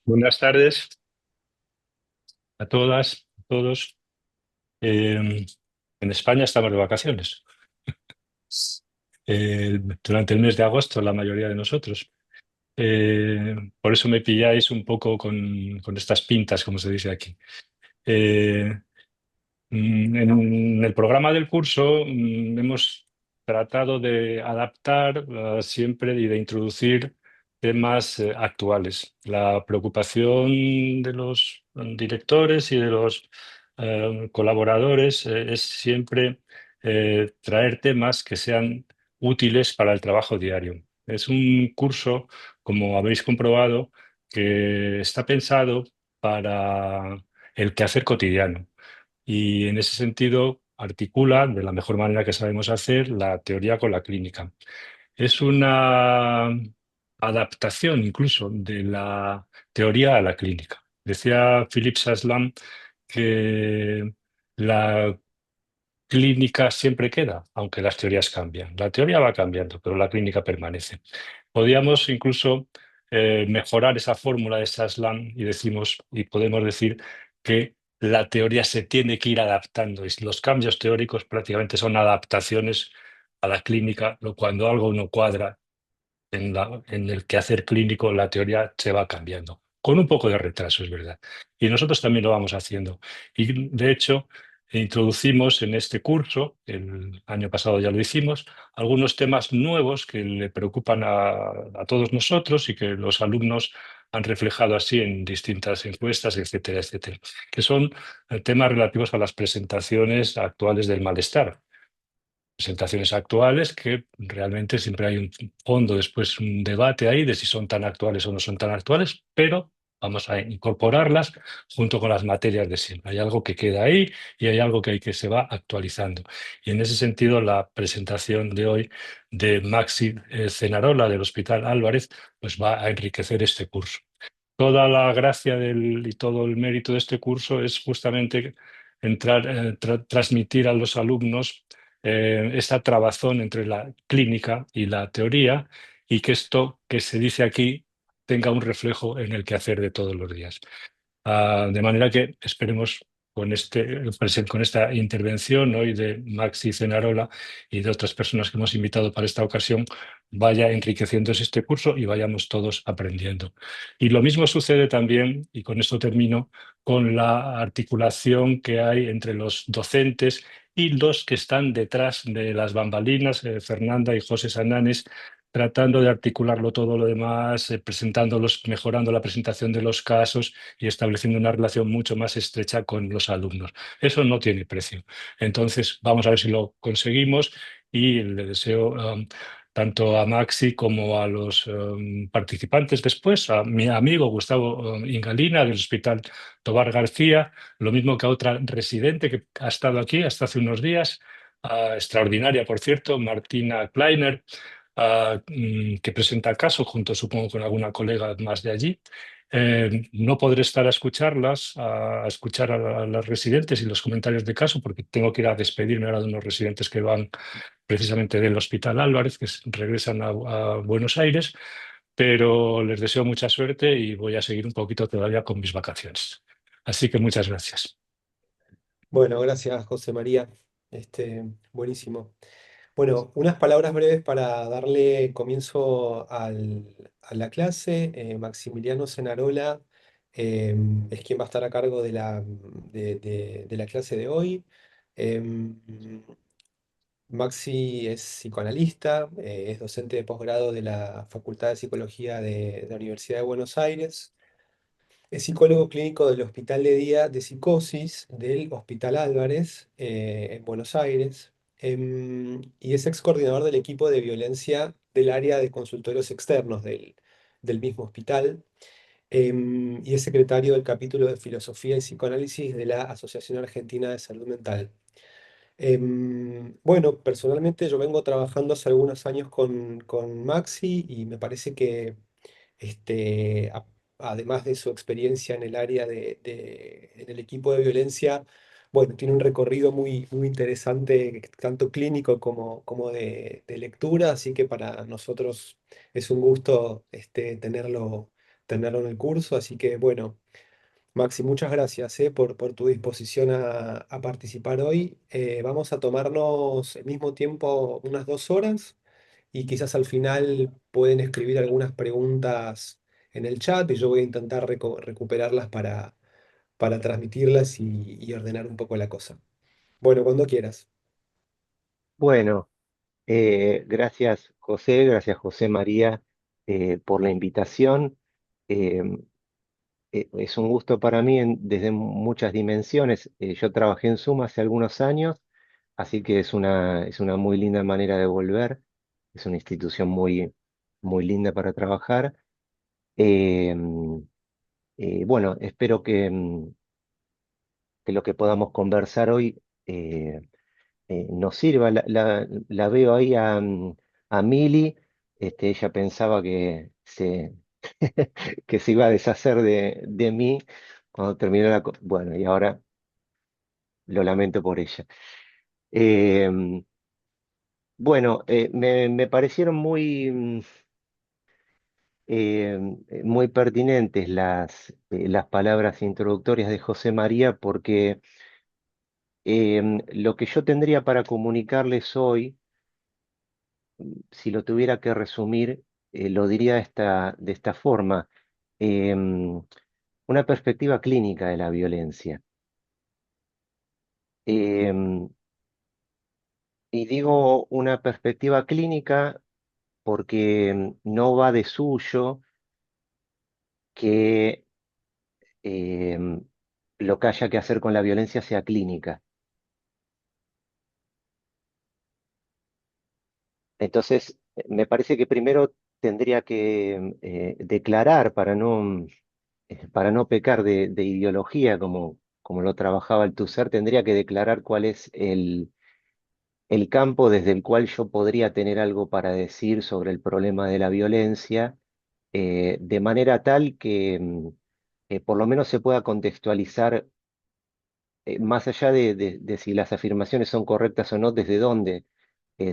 Buenas tardes a todas, a todos. Eh, en España estamos de vacaciones. Durante el mes de agosto, la mayoría de nosotros. Por eso me pilláis un poco con estas pintas, como se dice aquí. Eh, en el programa del curso hemos tratado de adaptar siempre y de introducir temas actuales. La preocupación de los directores y de los colaboradores es siempre traer temas que sean útiles para el trabajo diario. Es un curso, como habéis comprobado, que está pensado para el quehacer cotidiano y en ese sentido articula de la mejor manera que sabemos hacer la teoría con la clínica. Es una adaptación incluso de la teoría a la clínica. Decía Philip Saslam que la clínica siempre queda, aunque las teorías cambian. La teoría va cambiando, pero la clínica permanece. Podríamos incluso mejorar esa fórmula de Saslam y decimos y podemos decir que la teoría se tiene que ir adaptando y los cambios teóricos prácticamente son adaptaciones a la clínica, cuando algo no cuadra en el quehacer clínico, la teoría se va cambiando, con un poco de retraso, es verdad. Y nosotros también lo vamos haciendo. Y de hecho, introducimos en este curso, el año pasado ya lo hicimos, algunos temas nuevos que le preocupan a todos nosotros y que los alumnos han reflejado así en distintas encuestas, etcétera, etcétera, que son temas relativos a las presentaciones actuales del malestar, presentaciones actuales que realmente siempre hay un fondo, después un debate ahí de si son tan actuales o no son tan actuales, pero vamos a incorporarlas junto con las materias de siempre. Hay algo que queda ahí y hay algo que, se va actualizando. Y en ese sentido, la presentación de hoy de Maxi Cenarola del Hospital Álvarez pues va a enriquecer este curso. Toda la gracia y todo el mérito de este curso es justamente entrar, transmitir a los alumnos esta trabazón entre la clínica y la teoría y que esto que se dice aquí tenga un reflejo en el quehacer de todos los días. De manera que esperemos con esta intervención hoy de Maxi Cenarola y de otras personas que hemos invitado para esta ocasión, vaya enriqueciéndose este curso y vayamos todos aprendiendo. Y lo mismo sucede también, y con esto termino, con la articulación que hay entre los docentes y los que están detrás de las bambalinas, Fernanda y José Sananes, tratando de articularlo todo lo demás, presentándolos, mejorando la presentación de los casos y estableciendo una relación mucho más estrecha con los alumnos. Eso no tiene precio. Entonces, vamos a ver si lo conseguimos y le deseo tanto a Maxi como a los participantes después, a mi amigo Gustavo Ingalina del Hospital Tobar García, lo mismo que a otra residente que ha estado aquí hasta hace unos días, extraordinaria, por cierto, Martina Kleiner, que presenta caso junto, supongo, con alguna colega más de allí. No podré estar a escucharlas, a escuchar a las residentes y los comentarios de caso, porque tengo que ir a despedirme ahora de unos residentes que van precisamente del Hospital Álvarez, que regresan a Buenos Aires, pero les deseo mucha suerte y voy a seguir un poquito todavía con mis vacaciones. Así que muchas gracias. Bueno, gracias, José María. Buenísimo. Bueno, unas palabras breves para darle comienzo a la clase. Maximiliano Cenarola es quien va a estar a cargo de la clase de hoy. Em, Maxi es psicoanalista, es docente de posgrado de la Facultad de Psicología de la Universidad de Buenos Aires. Es psicólogo clínico del Hospital de Día de Psicosis del Hospital Álvarez en Buenos Aires, y es ex coordinador del equipo de violencia del área de consultorios externos del mismo hospital, y es secretario del capítulo de Filosofía y Psicoanálisis de la Asociación Argentina de Salud Mental. Bueno, personalmente yo vengo trabajando hace algunos años con Maxi y me parece que además de su experiencia en el área en el equipo de violencia, bueno, tiene un recorrido muy interesante, tanto clínico como de lectura, así que para nosotros es un gusto tenerlo tenerlo en el curso, así que bueno, Maxi, muchas gracias por tu disposición a participar hoy. Vamos a tomarnos el mismo tiempo, unas 2 horas, y quizás al final pueden escribir algunas preguntas en el chat y yo voy a intentar recuperarlas para transmitirlas y ordenar un poco la cosa. Bueno, cuando quieras. Bueno, gracias gracias José María por la invitación. Eh, es un gusto para mí desde muchas dimensiones. Yo trabajé en Suma hace algunos años, así que es una muy linda manera de volver. Es una institución muy linda para trabajar. Eh, bueno, espero que lo que podamos conversar hoy nos sirva. La veo ahí a Mili. Ella pensaba que se iba a deshacer de mí cuando terminó Bueno, y ahora lo lamento por ella. Eh, bueno, me parecieron muy pertinentes las palabras introductorias de José María, porque lo que yo tendría para comunicarles hoy, si lo tuviera que resumir, lo diría de esta forma. Em, una perspectiva clínica de la violencia. Em, y digo una perspectiva clínica porque no va de suyo que em, lo que haya que hacer con la violencia sea clínica. Entonces, me parece que primero tendría que declarar para no pecar de ideología como lo trabajaba el Tusser, tendría que declarar cuál es el campo desde el cual yo podría tener algo para decir sobre el problema de la violencia, de manera tal que por lo menos se pueda contextualizar, más allá de si las afirmaciones son correctas o no, desde dónde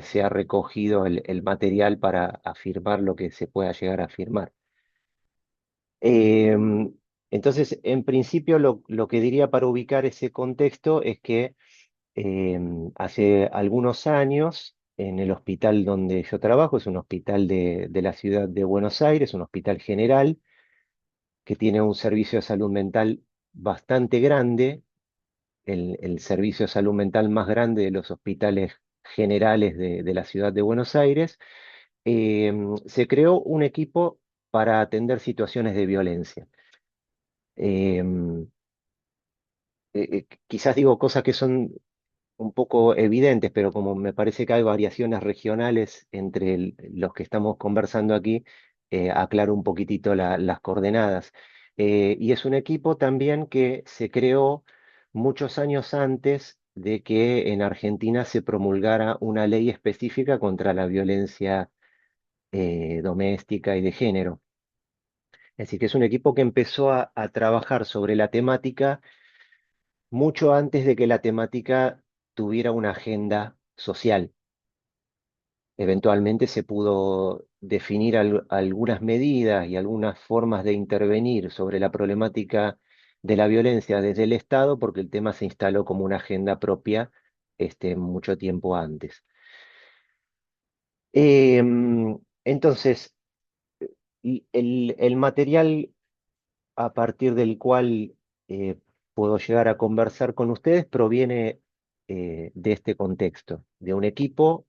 se ha recogido el material para afirmar lo que se pueda llegar a afirmar. Entonces, en principio, lo que diría para ubicar ese contexto es que hace algunos años, en el hospital donde yo trabajo, es un hospital de la ciudad de Buenos Aires, un hospital general, que tiene un servicio de salud mental bastante grande, el servicio de salud mental más grande de los hospitales generales de la ciudad de Buenos Aires. Se creó un equipo para atender situaciones de violencia. Em, Quizás digo cosas que son un poco evidentes, pero como me parece que hay variaciones regionales entre los que estamos conversando aquí, aclaro un poquitito las coordenadas. Y es un equipo también que se creó muchos años antes de que en Argentina se promulgara una ley específica contra la violencia doméstica y de género. Es decir, que es un equipo que empezó a trabajar sobre la temática mucho antes de que la temática tuviera una agenda social. Eventualmente se pudo definir algunas medidas y algunas formas de intervenir sobre la problemática de la violencia desde el Estado, porque el tema se instaló como una agenda propia mucho tiempo antes. Entonces, el material a partir del cual puedo llegar a conversar con ustedes proviene de este contexto, de un equipo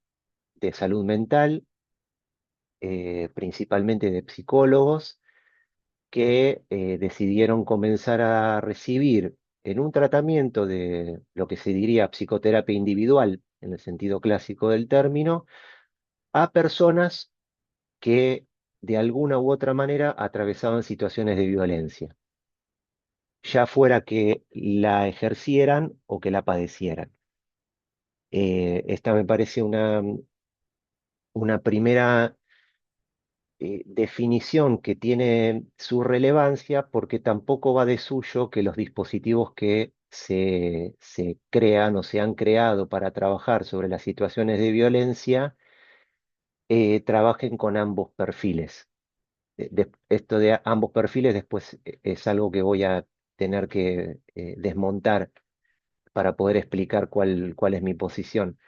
de salud mental, principalmente de psicólogos, que decidieron comenzar a recibir en un tratamiento de lo que se diría psicoterapia individual, en el sentido clásico del término, a personas que de alguna u otra manera atravesaban situaciones de violencia, ya fuera que la ejercieran o que la padecieran. Esta me parece una primera definición que tiene su relevancia porque tampoco va de suyo que los dispositivos que se crean o se han creado para trabajar sobre las situaciones de violencia trabajen con ambos perfiles. esto de ambos perfiles después es algo que voy a tener que desmontar para poder explicar cuál es mi posición.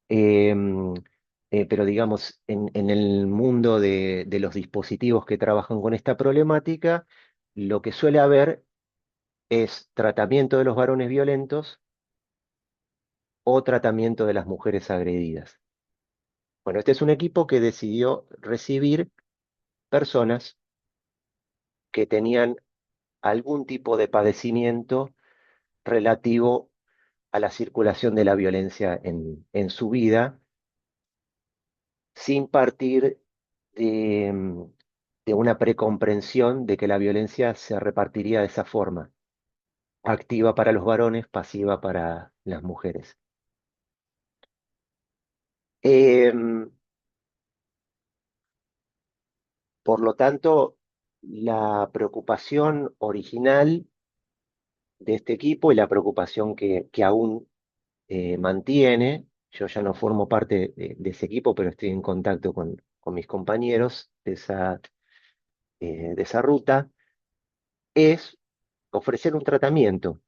Em, pero digamos, en el mundo de los dispositivos que trabajan con esta problemática, lo que suele haber es tratamiento de los varones violentos o tratamiento de las mujeres agredidas. Bueno, este es un equipo que decidió recibir personas que tenían algún tipo de padecimiento relativo a la circulación de la violencia en su vida, sin partir de una precomprensión de que la violencia se repartiría de esa forma, activa para los varones, pasiva para las mujeres. Em, por lo tanto, la preocupación original de este equipo y la preocupación que aún mantiene, yo ya no formo parte de ese equipo, pero estoy en contacto con mis compañeros de esa ruta, es ofrecer un tratamiento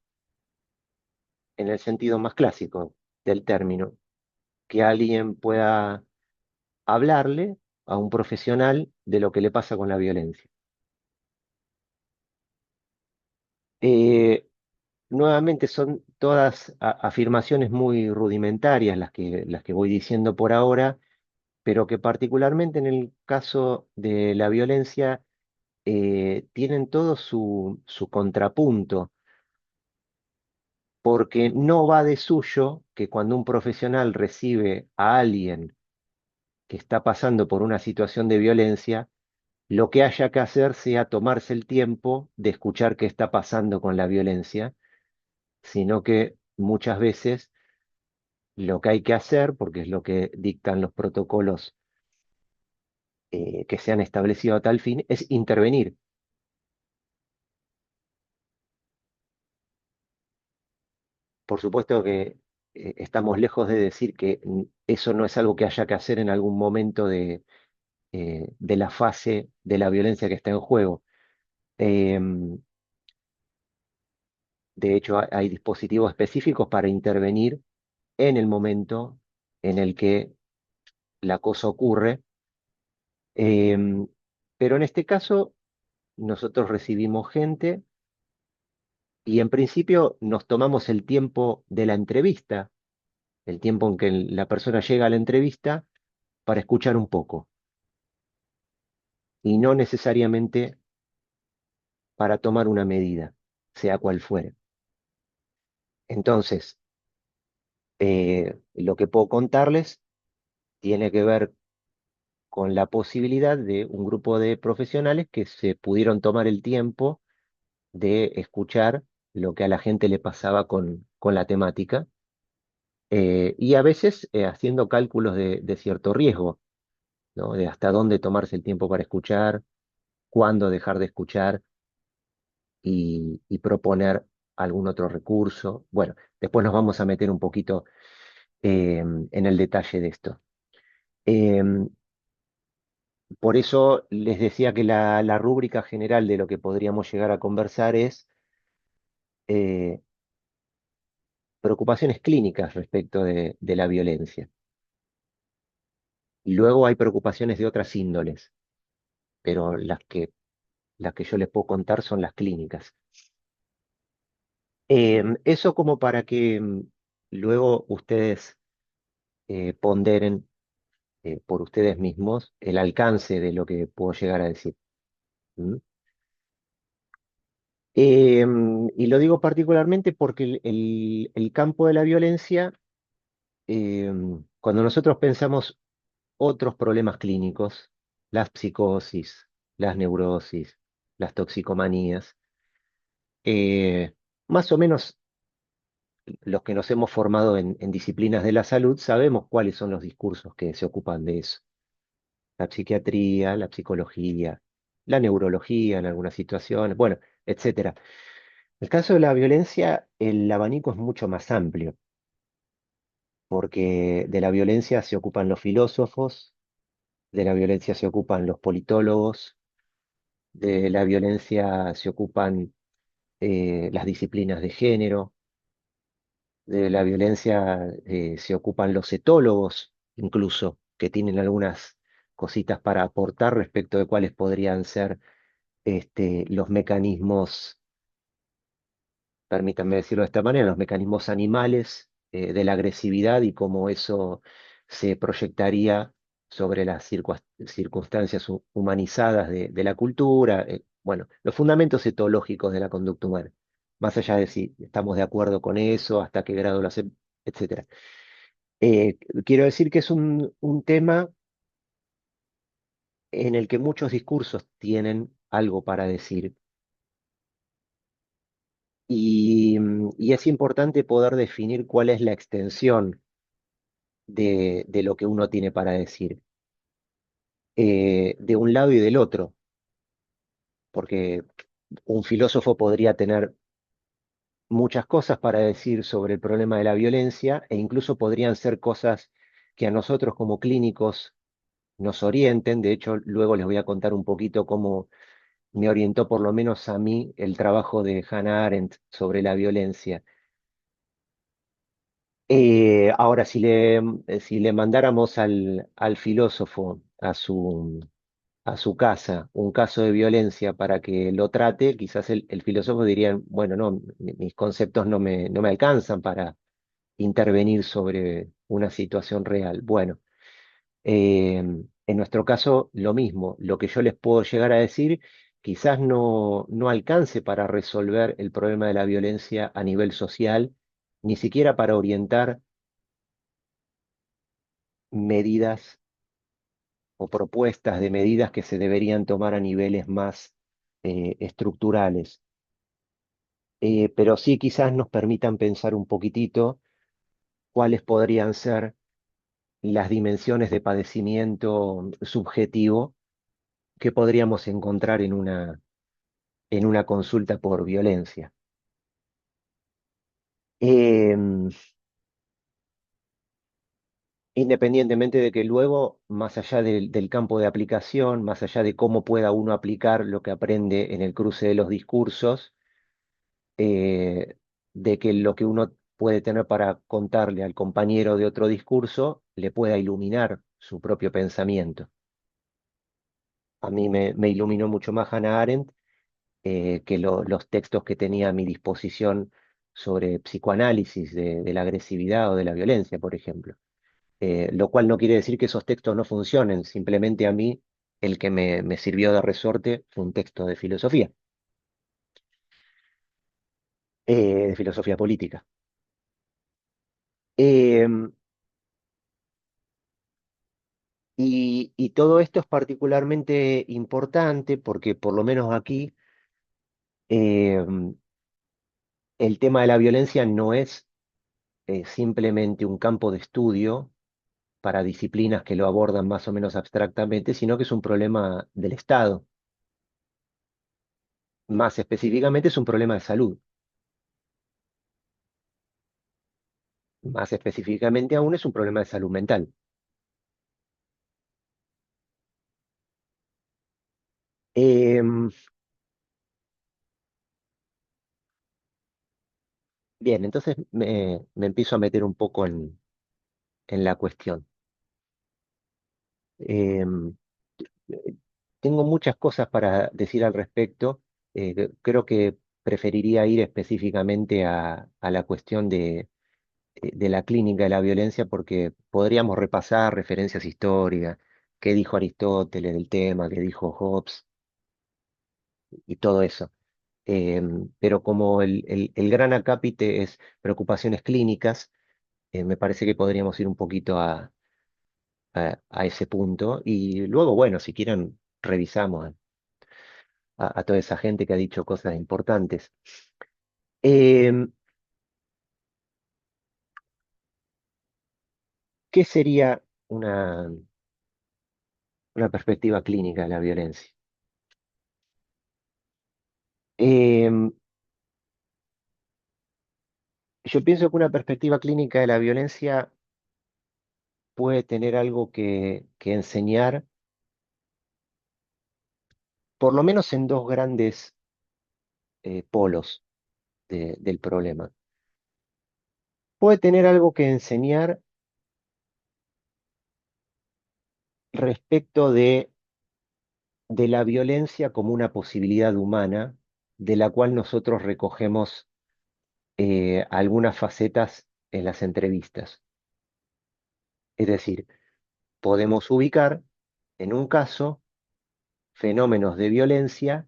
en el sentido más clásico del término, que alguien pueda hablarle a un profesional de lo que le pasa con la violencia. Eh, Nuevamente son todas afirmaciones muy rudimentarias las que voy diciendo por ahora, pero que particularmente en el caso de la violencia tienen todo su contrapunto, porque no va de suyo que cuando un profesional recibe a alguien que está pasando por una situación de violencia, lo que haya que hacer sea tomarse el tiempo de escuchar qué está pasando con la violencia, sino que muchas veces lo que hay que hacer, porque es lo que dictan los protocolos que se han establecido a tal fin, es intervenir. Por supuesto que estamos lejos de decir que eso no es algo que haya que hacer en algún momento de la fase de la violencia que está en juego. Em, de hecho, hay dispositivos específicos para intervenir en el momento en el que la cosa ocurre. Em, pero en este caso, nosotros recibimos gente y en principio nos tomamos el tiempo de la entrevista, el tiempo en que la persona llega a la entrevista para escuchar un poco y no necesariamente para tomar una medida, sea cual fuere. Entonces, lo que puedo contarles tiene que ver con la posibilidad de un grupo de profesionales que se pudieron tomar el tiempo de escuchar lo que a la gente le pasaba con la temática y a veces haciendo cálculos de cierto riesgo, ¿no? De hasta dónde tomarse el tiempo para escuchar, cuándo dejar de escuchar y proponer algún otro recurso. Bueno, después nos vamos a meter un poquito en el detalle de esto. Em, por eso les decía que la rúbrica general de lo que podríamos llegar a conversar es eh, preocupaciones clínicas respecto de la violencia. Luego hay preocupaciones de otras índoles, pero las que yo les puedo contar son las clínicas. Eso como para que luego ustedes ponderen por ustedes mismos el alcance de lo que puedo llegar a decir. ¿Mm? Y lo digo particularmente porque el campo de la violencia, cuando nosotros pensamos otros problemas clínicos, las psicosis, las neurosis, las toxicomanías, eh, más o menos los que nos hemos formado en disciplinas de la salud sabemos cuáles son los discursos que se ocupan de eso. La psiquiatría, la psicología, la neurología en algunas situaciones, bueno, etcétera. En el caso de la violencia, el abanico es mucho más amplio, porque de la violencia se ocupan los filósofos, de la violencia se ocupan los politólogos, De la violencia se ocupan las disciplinas de género, de la violencia se ocupan los etólogos, incluso, que tienen algunas cositas para aportar respecto de cuáles podrían ser los mecanismos, permítanme decirlo de esta manera, los mecanismos animales de la agresividad y cómo eso se proyectaría sobre las circunstancias humanizadas de la cultura, bueno, los fundamentos etológicos de la conducta humana, más allá de si estamos de acuerdo con eso, hasta qué grado lo hacemos, etcétera. Quiero decir que es un tema en el que muchos discursos tienen algo para decir. Y es importante poder definir cuál es la extensión de lo que uno tiene para decir, de un lado y del otro, porque un filósofo podría tener muchas cosas para decir sobre el problema de la violencia e incluso podrían ser cosas que a nosotros como clínicos nos orienten. De hecho, luego les voy a contar un poquito cómo me orientó por lo menos a mí el trabajo de Hannah Arendt sobre la violencia. Ahora, si le mandáramos al filósofo a su casa un caso de violencia para que lo trate, quizás el filósofo diría, bueno, no, mis conceptos no me alcanzan para intervenir sobre una situación real. Bueno, en nuestro caso, lo mismo. Lo que yo les puedo llegar a decir quizás no alcance para resolver el problema de la violencia a nivel social, ni siquiera para orientar medidas o propuestas de medidas que se deberían tomar a niveles más estructurales. Pero sí quizás nos permitan pensar un poquitito cuáles podrían ser las dimensiones de padecimiento subjetivo que podríamos encontrar en una consulta por violencia. Em, Independientemente de que luego, más allá del campo de aplicación, más allá de cómo pueda uno aplicar lo que aprende en el cruce de los discursos, eh, de que lo que uno puede tener para contarle al compañero de otro discurso le pueda iluminar su propio pensamiento. A mí me iluminó mucho más Hannah Arendt que los textos que tenía a mi disposición sobre psicoanálisis de la agresividad o de la violencia, por ejemplo. Lo cual no quiere decir que esos textos no funcionen, simplemente a mí el que me sirvió de resorte fue un texto de filosofía política. Em, y todo esto es particularmente importante porque por lo menos aquí em, el tema de la violencia no es simplemente un campo de estudio para disciplinas que lo abordan más o menos abstractamente, sino que es un problema del Estado. Más específicamente es un problema de salud. Más específicamente aún es un problema de salud mental. Em, Bien, entonces me empiezo a meter un poco en la cuestión. Em, eh, Tengo muchas cosas para decir al respecto. Creo que preferiría ir específicamente a la cuestión de la clínica de la violencia porque podríamos repasar referencias históricas, qué dijo Aristóteles del tema, qué dijo Hobbes y todo eso. Pero como el gran acápite es preocupaciones clínicas, me parece que podríamos ir un poquito a ese punto y luego, bueno, si quieren, revisamos a toda esa gente que ha dicho cosas importantes. Em, ¿Qué sería una perspectiva clínica de la violencia? Em, yo pienso que una perspectiva clínica de la violencia puede tener algo que enseñar por lo menos en dos grandes polos del problema. Puede tener algo que enseñar respecto de la violencia como una posibilidad humana, de la cual nosotros recogemos algunas facetas en las entrevistas. Es decir, podemos ubicar en un caso fenómenos de violencia,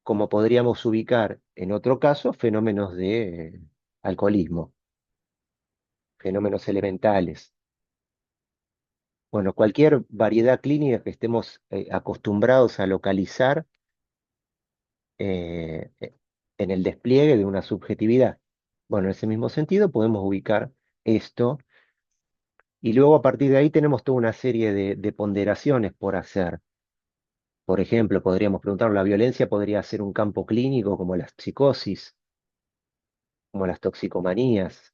como podríamos ubicar en otro caso fenómenos de alcoholismo, fenómenos elementales. Bueno, cualquier variedad clínica que estemos acostumbrados a localizar en el despliegue de una subjetividad. Bueno, en ese mismo sentido podemos ubicar esto y luego a partir de ahí tenemos toda una serie de ponderaciones por hacer. Por ejemplo, podríamos preguntar, ¿la violencia podría ser un campo clínico como la psicosis, como las toxicomanías?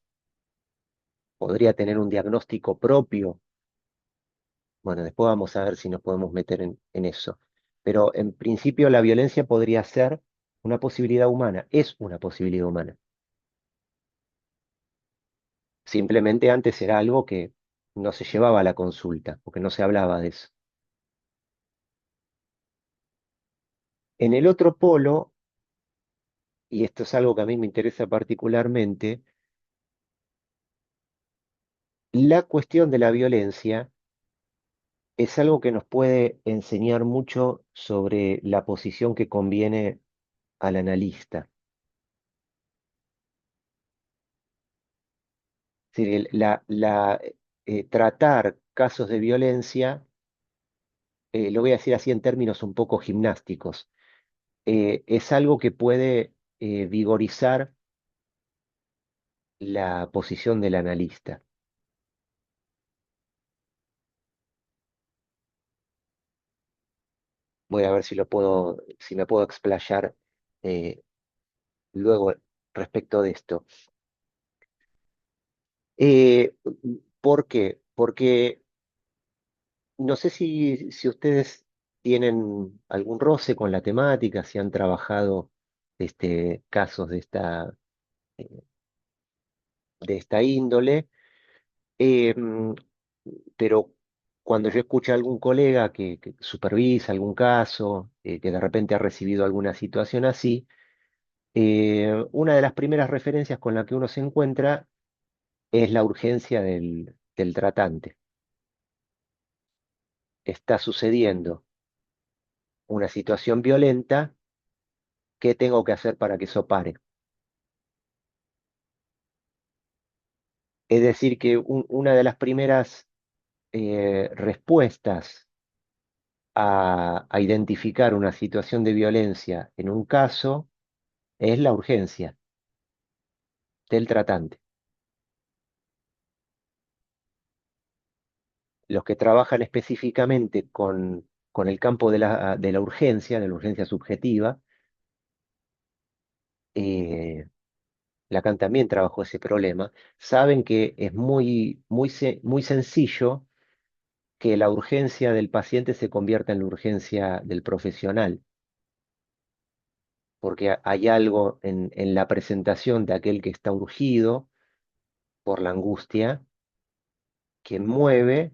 ¿Podría tener un diagnóstico propio? Bueno, después vamos a ver si nos podemos meter en eso. Pero en principio la violencia podría ser una posibilidad humana, es una posibilidad humana. Simplemente antes era algo que no se llevaba a la consulta, porque no se hablaba de eso. En el otro polo, y esto es algo que a mí me interesa particularmente, la cuestión de la violencia es algo que nos puede enseñar mucho sobre la posición que conviene al analista. Es decir, tratar casos de violencia, lo voy a decir así en términos un poco gimnásticos, es algo que puede vigorizar la posición del analista. Voy a ver si me puedo explayar eh, luego respecto de esto. Eh, ¿Por qué? Porque no sé si ustedes tienen algún roce con la temática, si han trabajado casos eh, de esta índole, mm, pero cuando yo escucho a algún colega que supervisa algún caso, que de repente ha recibido alguna situación así, una de las primeras referencias con la que uno se encuentra es la urgencia del tratante. Está sucediendo una situación violenta, ¿qué tengo que hacer para que eso pare? Es decir, que una de las primeras respuestas a identificar una situación de violencia en un caso es la urgencia del tratante. Los que trabajan específicamente con el campo de de la urgencia subjetiva, eh, Lacan también trabajó ese problema, saben que es muy sencillo que la urgencia del paciente se convierta en la urgencia del profesional, porque hay algo en la presentación de aquel que está urgido por la angustia que mueve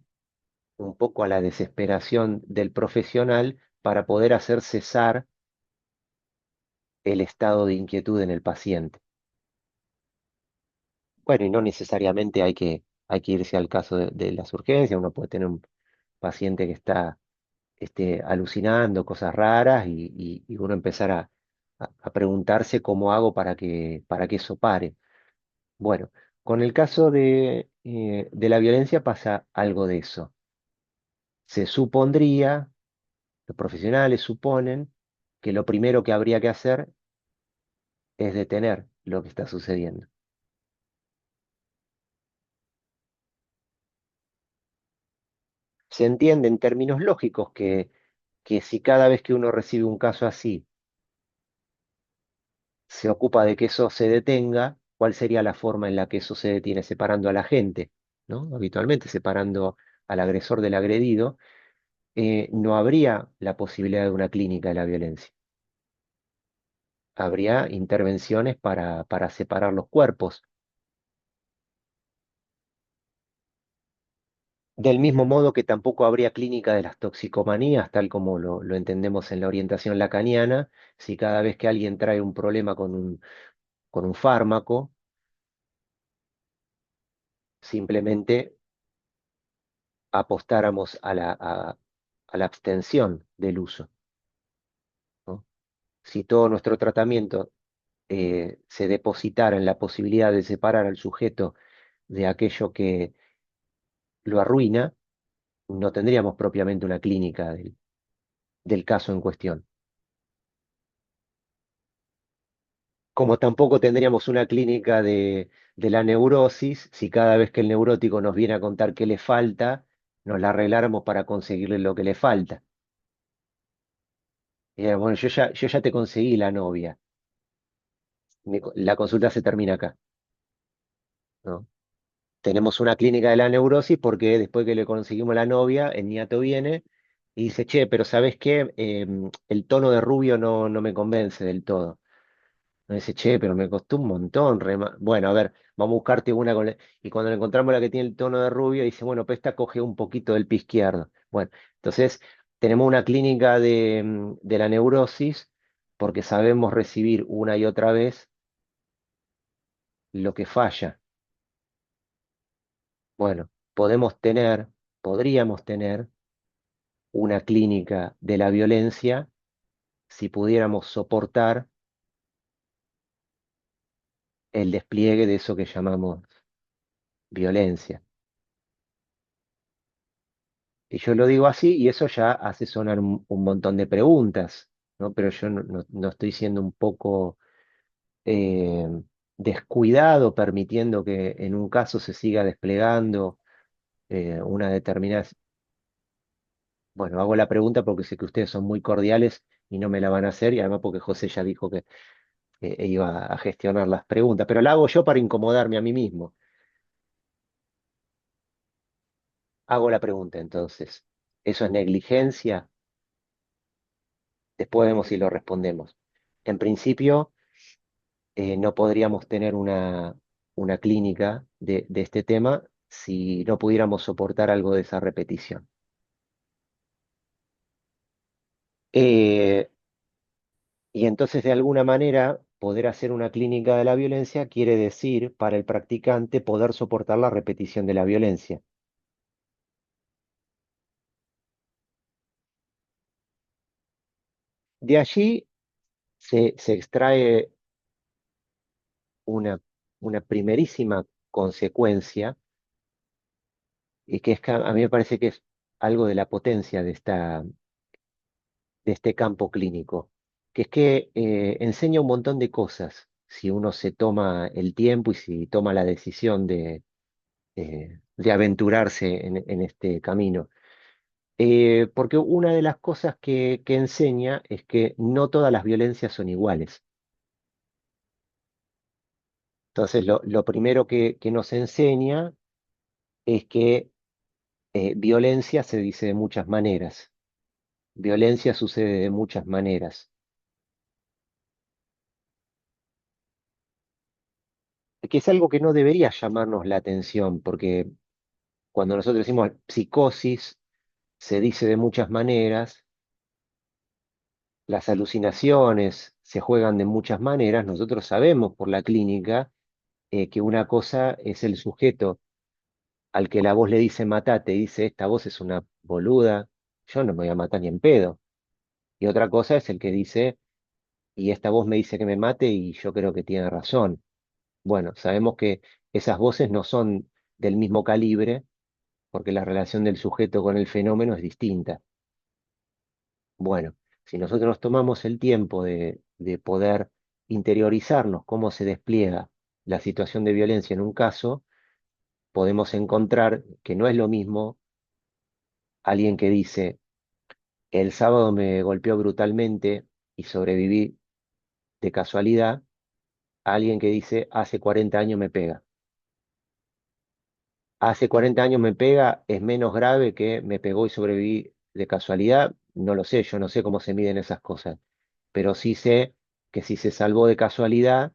un poco a la desesperación del profesional para poder hacer cesar el estado de inquietud en el paciente. Bueno, y no necesariamente hay que irse al caso de las urgencias, uno puede tener un paciente que está alucinando cosas raras y uno empezar a preguntarse cómo hago para que eso pare. Bueno, con el caso de la violencia pasa algo de eso. Se supondría, los profesionales suponen, que lo primero que habría que hacer es detener lo que está sucediendo. Se entiende en términos lógicos que si cada vez que uno recibe un caso así se ocupa de que eso se detenga, ¿cuál sería la forma en la que eso se detiene? Separando a la gente, ¿no? Habitualmente separando al agresor del agredido. no habría la posibilidad de una clínica de la violencia. Habría intervenciones para separar los cuerpos. Del mismo modo que tampoco habría clínica de las toxicomanías, tal como lo entendemos en la orientación lacaniana, si cada vez que alguien trae un problema con un fármaco, simplemente apostáramos a la abstención del uso, ¿no? Si todo nuestro tratamiento se depositara en la posibilidad de separar al sujeto de aquello que lo arruina, no tendríamos propiamente una clínica del caso en cuestión. Como tampoco tendríamos una clínica de la neurosis si cada vez que el neurótico nos viene a contar qué le falta, nos la arregláramos para conseguirle lo que le falta. Y bueno, yo ya te conseguí la novia. La consulta se termina acá, ¿no? Tenemos una clínica de la neurosis porque después que le conseguimos la novia, el niato viene y dice, che, pero ¿sabes qué? El tono de rubio no me convence del todo. Me dice, che, pero me costó un montón. Bueno, a ver, vamos a buscarte una con... Y cuando le encontramos la que tiene el tono de rubio, dice, bueno, pues esta coge un poquito del pie izquierdo. Bueno, entonces tenemos una clínica de la neurosis porque sabemos recibir una y otra vez lo que falla. Bueno, podríamos tener una clínica de la violencia si pudiéramos soportar el despliegue de eso que llamamos violencia. Y yo lo digo así y eso ya hace sonar un montón de preguntas, ¿no? Pero yo no estoy siendo un poco eh, descuidado permitiendo que en un caso se siga desplegando una determinada... Bueno, hago la pregunta porque sé que ustedes son muy cordiales y no me la van a hacer y además porque José ya dijo que iba a gestionar las preguntas, pero la hago yo para incomodarme a mí mismo. Hago la pregunta entonces. ¿Eso es negligencia? Después vemos si lo respondemos. En principio, no podríamos tener una clínica de este tema si no pudiéramos soportar algo de esa repetición. Eh, y entonces, de alguna manera, poder hacer una clínica de la violencia quiere decir, para el practicante, poder soportar la repetición de la violencia. De allí se extrae una, una primerísima consecuencia, y que es que a mí me parece que es algo de la potencia de este campo clínico, que es que enseña un montón de cosas si uno se toma el tiempo y si toma la decisión de aventurarse en este camino. Porque una de las cosas que enseña es que no todas las violencias son iguales. Entonces, lo primero que nos enseña es que violencia se dice de muchas maneras. Violencia sucede de muchas maneras. Que es algo que no debería llamarnos la atención, porque cuando nosotros decimos psicosis, se dice de muchas maneras, las alucinaciones se juegan de muchas maneras, nosotros sabemos por la clínica que una cosa es el sujeto al que la voz le dice matate, y dice, esta voz es una boluda, yo no me voy a matar ni en pedo. Y otra cosa es el que dice, y esta voz me dice que me mate y yo creo que tiene razón. Bueno, sabemos que esas voces no son del mismo calibre porque la relación del sujeto con el fenómeno es distinta. Bueno, si nosotros nos tomamos el tiempo de poder interiorizarnos cómo se despliega la situación de violencia en un caso, podemos encontrar que no es lo mismo alguien que dice, el sábado me golpeó brutalmente y sobreviví de casualidad, a alguien que dice, hace 40 años me pega. Hace 40 años me pega es menos grave que me pegó y sobreviví de casualidad, no lo sé, yo no sé cómo se miden esas cosas, pero sí sé que si se salvó de casualidad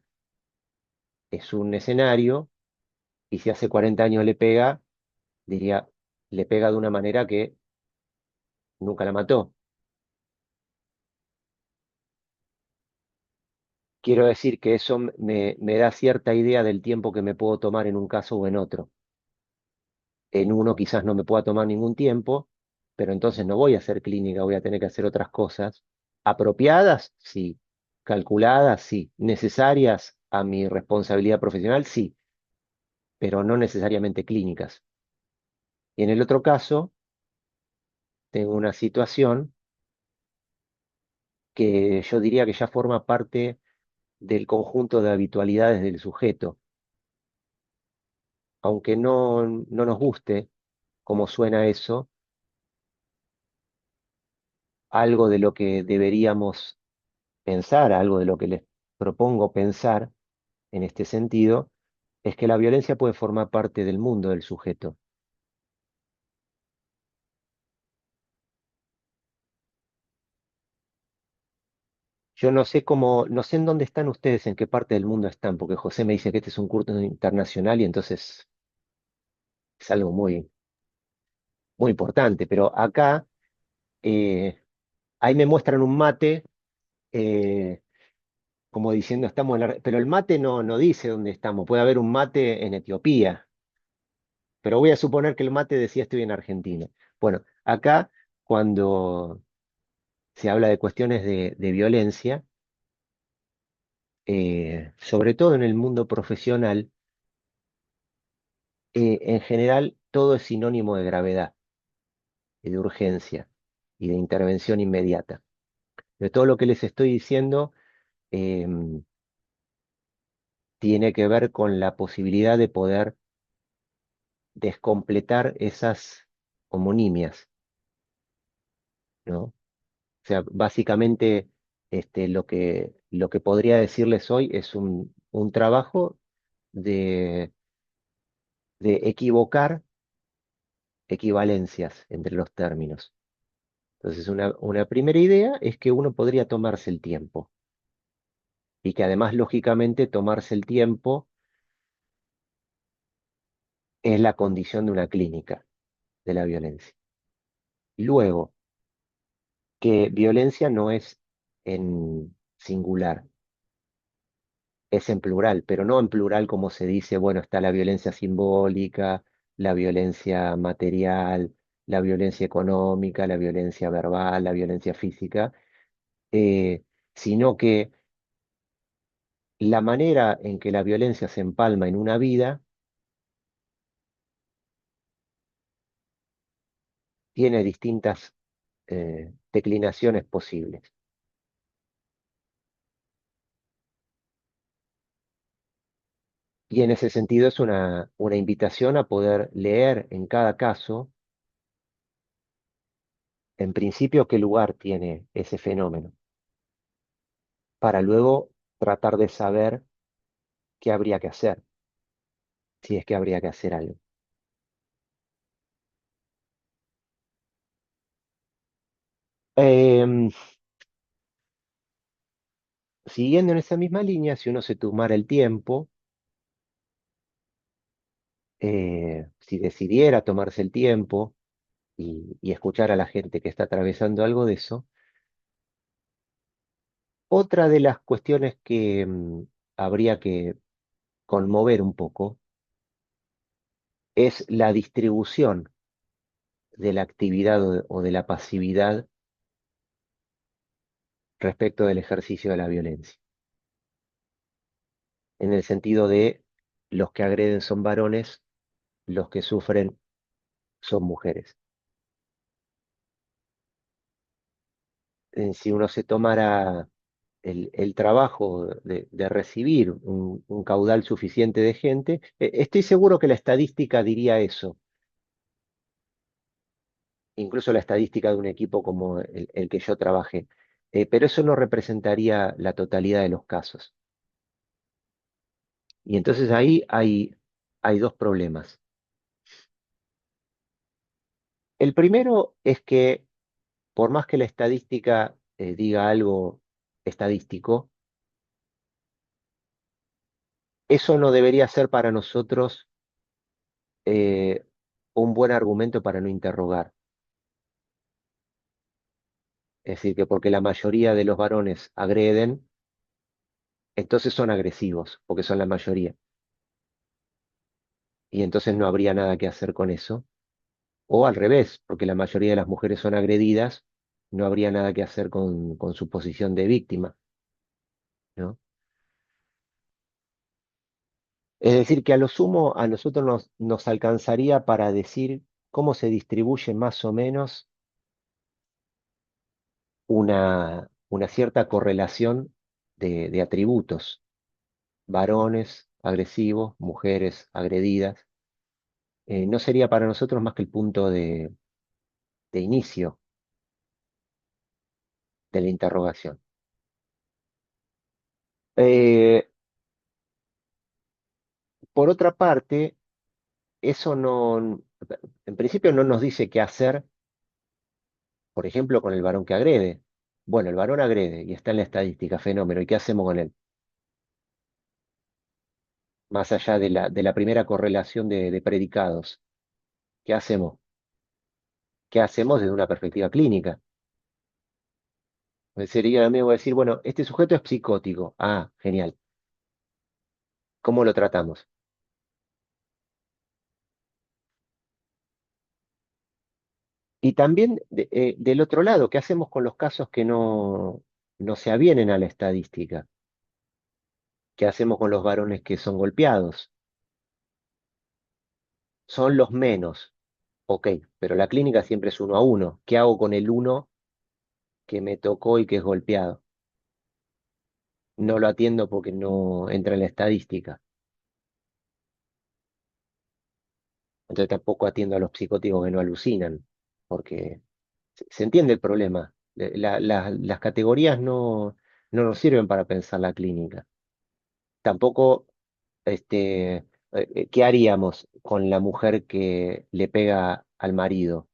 es un escenario y si hace 40 años le pega, diría, le pega de una manera que nunca la mató. Quiero decir que eso me da cierta idea del tiempo que me puedo tomar en un caso o en otro. En uno quizás no me pueda tomar ningún tiempo, pero entonces no voy a hacer clínica, voy a tener que hacer otras cosas. Apropiadas, sí. Calculadas, sí. Necesarias a mi responsabilidad profesional, sí, pero no necesariamente clínicas. Y en el otro caso, tengo una situación que yo diría que ya forma parte del conjunto de habitualidades del sujeto. Aunque no nos guste cómo suena eso, algo de lo que deberíamos pensar, algo de lo que les propongo pensar en este sentido, es que la violencia puede formar parte del mundo del sujeto. Yo no sé cómo, no sé en dónde están ustedes, en qué parte del mundo están, porque José me dice que este es un curso internacional y entonces es algo muy importante, pero acá eh, ahí me muestran un mate, eh, como diciendo estamos en la... Pero el mate no dice dónde estamos, puede haber un mate en Etiopía, pero voy a suponer que el mate decía estoy en Argentina. Bueno, acá cuando se habla de cuestiones de violencia, sobre todo en el mundo profesional, en general todo es sinónimo de gravedad y de urgencia y de intervención inmediata. De todo lo que les estoy diciendo em, tiene que ver con la posibilidad de poder descompletar esas homonimias, ¿no? O sea, básicamente lo que podría decirles hoy es un trabajo de, de equivocar equivalencias entre los términos. Entonces, una primera idea es que uno podría tomarse el tiempo y que además, lógicamente, tomarse el tiempo es la condición de una clínica de la violencia. Luego, que violencia no es en singular, es en plural, pero no en plural como se dice, bueno, está la violencia simbólica, la violencia material, la violencia económica, la violencia verbal, la violencia física, sino que la manera en que la violencia se empalma en una vida tiene distintas declinaciones posibles. Y en ese sentido es una invitación a poder leer en cada caso, en principio, qué lugar tiene ese fenómeno, para luego tratar de saber qué habría que hacer, si es que habría que hacer algo. Em, Siguiendo en esa misma línea, si uno se tomara el tiempo, si decidiera tomarse el tiempo y escuchar a la gente que está atravesando algo de eso, otra de las cuestiones que habría que conmover un poco es la distribución de la actividad o de la pasividad respecto del ejercicio de la violencia, en el sentido de los que agreden son varones, los que sufren son mujeres. Si uno se tomara el trabajo de recibir un caudal suficiente de gente, estoy seguro que la estadística diría eso, incluso la estadística de un equipo como el que yo trabajé. Pero eso no representaría la totalidad de los casos. Y entonces ahí hay dos problemas. El primero es que por más que la estadística diga algo estadístico, eso no debería ser para nosotros eh, un buen argumento para no interrogar. Es decir, que porque la mayoría de los varones agreden, entonces son agresivos, porque son la mayoría. Y entonces no habría nada que hacer con eso. O al revés, porque la mayoría de las mujeres son agredidas, no habría nada que hacer con su posición de víctima, ¿no? Es decir, que a lo sumo a nosotros nos alcanzaría para decir cómo se distribuye más o menos una cierta correlación de atributos, varones agresivos, mujeres agredidas. No sería para nosotros más que el punto de inicio de la interrogación. Eh, por otra parte, eso no, en principio no nos dice qué hacer, por ejemplo, con el varón que agrede. Bueno, el varón agrede y está en la estadística, fenómeno, ¿y qué hacemos con él? Más allá de la primera correlación de predicados. ¿Qué hacemos? ¿Qué hacemos desde una perspectiva clínica? Sería amigo decir, bueno, este sujeto es psicótico. Ah, genial. ¿Cómo lo tratamos? Y también del otro lado, ¿qué hacemos con los casos que no se avienen a la estadística? ¿Qué hacemos con los varones que son golpeados? Son los menos. Ok, pero la clínica siempre es 1 a 1. ¿Qué hago con el uno que me tocó y que es golpeado? No lo atiendo porque no entra en la estadística. Entonces tampoco atiendo a los psicóticos que no alucinan, porque se entiende el problema. Las categorías no nos sirven para pensar la clínica. Tampoco, ¿qué haríamos con la mujer que le pega al marido?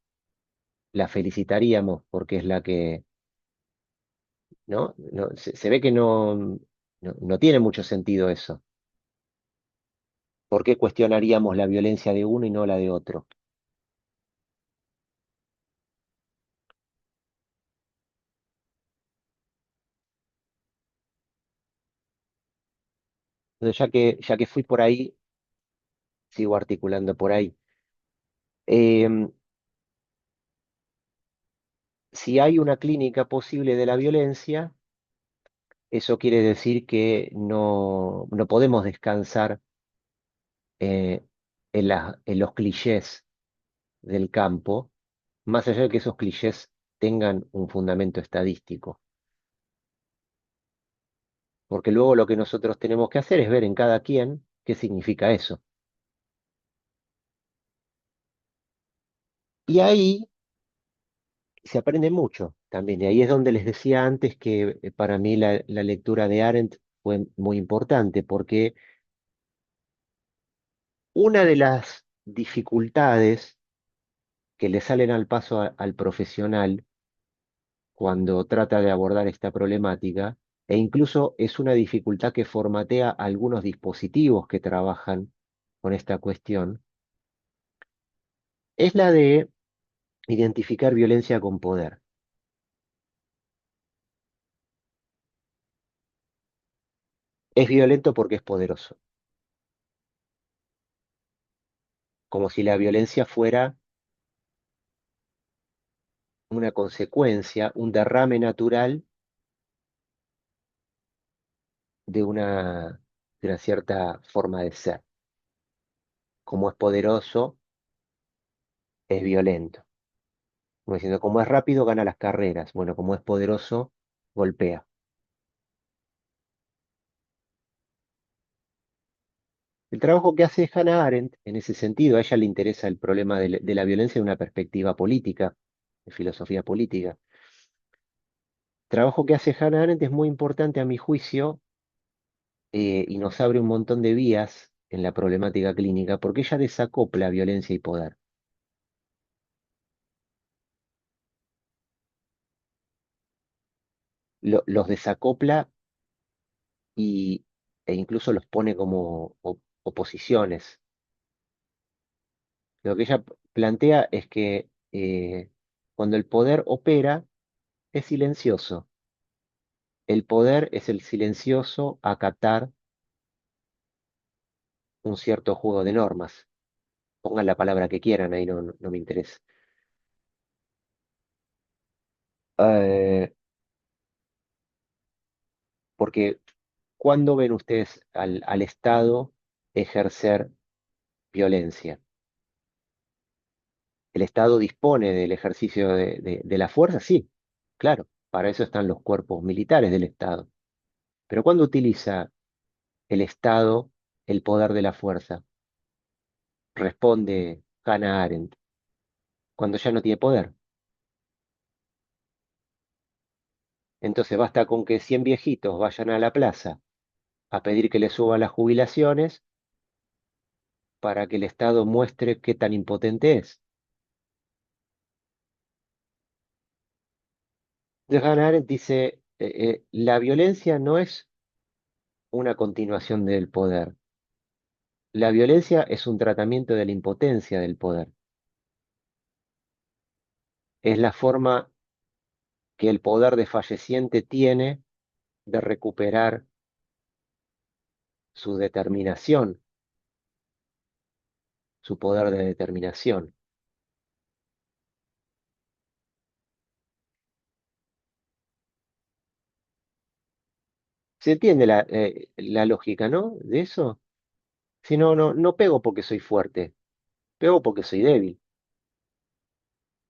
La felicitaríamos porque es la que, ¿no? Se ve que no tiene mucho sentido eso. ¿Por qué cuestionaríamos la violencia de uno y no la de otro? Entonces, ya que fui por ahí, sigo articulando por ahí. Em, si hay una clínica posible de la violencia, eso quiere decir que no podemos descansar eh, en los clichés del campo, más allá de que esos clichés tengan un fundamento estadístico. Porque luego lo que nosotros tenemos que hacer es ver en cada quien qué significa eso. Y ahí se aprende mucho también. Y ahí es donde les decía antes que para mí la lectura de Arendt fue muy importante, porque una de las dificultades que le salen al paso al profesional cuando trata de abordar esta problemática, e incluso es una dificultad que formatea algunos dispositivos que trabajan con esta cuestión, es la de identificar violencia con poder. Es violento porque es poderoso, como si la violencia fuera una consecuencia, un derrame natural de una cierta forma de ser. Como es poderoso, es violento. Como diciendo, como es rápido, gana las carreras. Bueno, como es poderoso, golpea. El trabajo que hace Hannah Arendt, en ese sentido, a ella le interesa el problema de la violencia de una perspectiva política, de filosofía política. El trabajo que hace Hannah Arendt es muy importante a mi juicio y nos abre un montón de vías en la problemática clínica porque ella desacopla violencia y poder. los desacopla e incluso los pone como oposiciones. Lo que ella plantea es que cuando el poder opera, es silencioso. El poder es el silencioso acatar un cierto juego de normas. Pongan la palabra que quieran, ahí no me interesa. Eh, Porque ¿cuándo ven ustedes al Estado ejercer violencia? ¿El Estado dispone del ejercicio de la fuerza? Sí, claro, para eso están los cuerpos militares del Estado. Pero ¿cuándo utiliza el Estado el poder de la fuerza? Responde Hannah Arendt, cuando ya no tiene poder. Entonces basta con que 100 viejitos vayan a la plaza a pedir que le suban las jubilaciones para que el Estado muestre qué tan impotente es. Hannah Arendt dice, la violencia no es una continuación del poder. La violencia es un tratamiento de la impotencia del poder. Es la forma que el poder desfalleciente tiene de recuperar su determinación, su poder de determinación. ¿Se entiende la lógica, no? De eso. Si no pego porque soy fuerte, pego porque soy débil.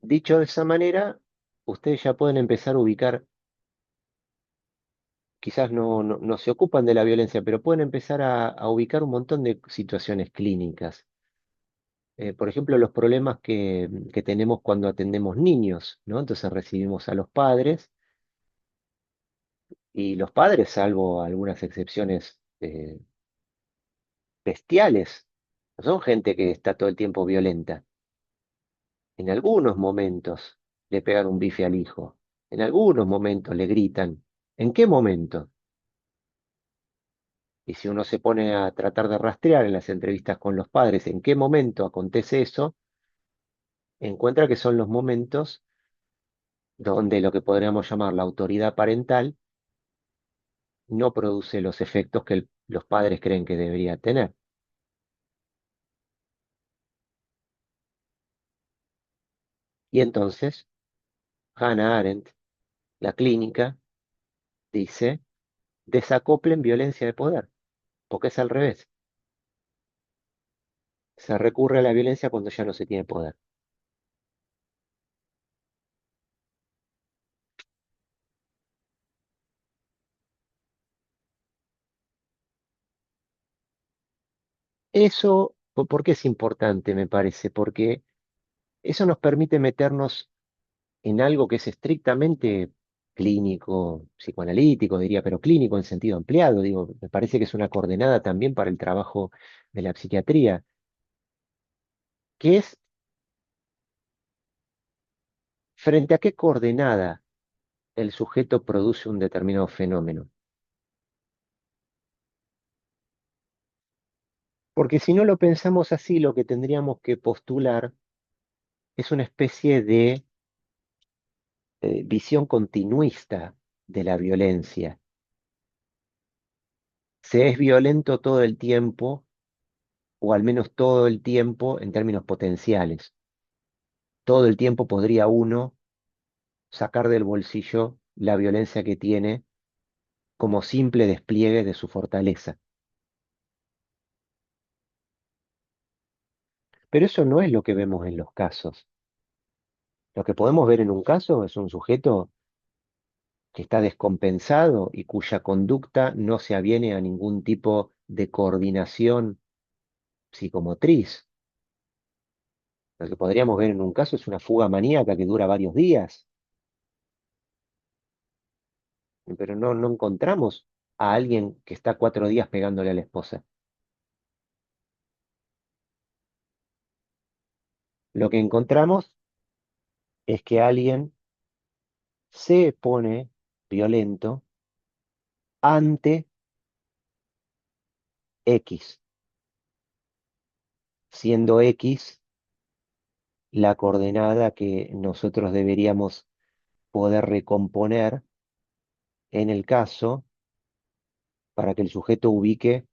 Dicho de esa manera, ustedes ya pueden empezar a ubicar, quizás no se ocupan de la violencia, pero pueden empezar a ubicar un montón de situaciones clínicas. Por ejemplo, los problemas que tenemos cuando atendemos niños, ¿no? Entonces recibimos a los padres y los padres, salvo algunas excepciones bestiales, no son gente que está todo el tiempo violenta. En algunos momentos le pegan un bife al hijo, en algunos momentos le gritan. ¿En qué momento? Y si uno se pone a tratar de rastrear en las entrevistas con los padres en qué momento acontece eso, encuentra que son los momentos donde lo que podríamos llamar la autoridad parental no produce los efectos que los padres creen que debería tener. Y entonces, Hannah Arendt, la clínica, dice, desacoplen violencia de poder, porque es al revés. Se recurre a la violencia cuando ya no se tiene poder. Eso, ¿por qué es importante, me parece? Porque eso nos permite meternos en algo que es estrictamente clínico, psicoanalítico, diría, pero clínico en sentido ampliado. Digo, me parece que es una coordenada también para el trabajo de la psiquiatría, que es frente a qué coordenada el sujeto produce un determinado fenómeno. Porque si no lo pensamos así, lo que tendríamos que postular es una especie de visión continuista de la violencia. Se es violento todo el tiempo, o al menos todo el tiempo en términos potenciales. Todo el tiempo podría uno sacar del bolsillo la violencia que tiene como simple despliegue de su fortaleza. Pero eso no es lo que vemos en los casos. Lo que podemos ver en un caso es un sujeto que está descompensado y cuya conducta no se aviene a ningún tipo de coordinación psicomotriz. Lo que podríamos ver en un caso es una fuga maníaca que dura varios días, pero no encontramos a alguien que está 4 días pegándole a la esposa. Lo que encontramos es que alguien se pone violento ante X, siendo X la coordenada que nosotros deberíamos poder recomponer en el caso para que el sujeto ubique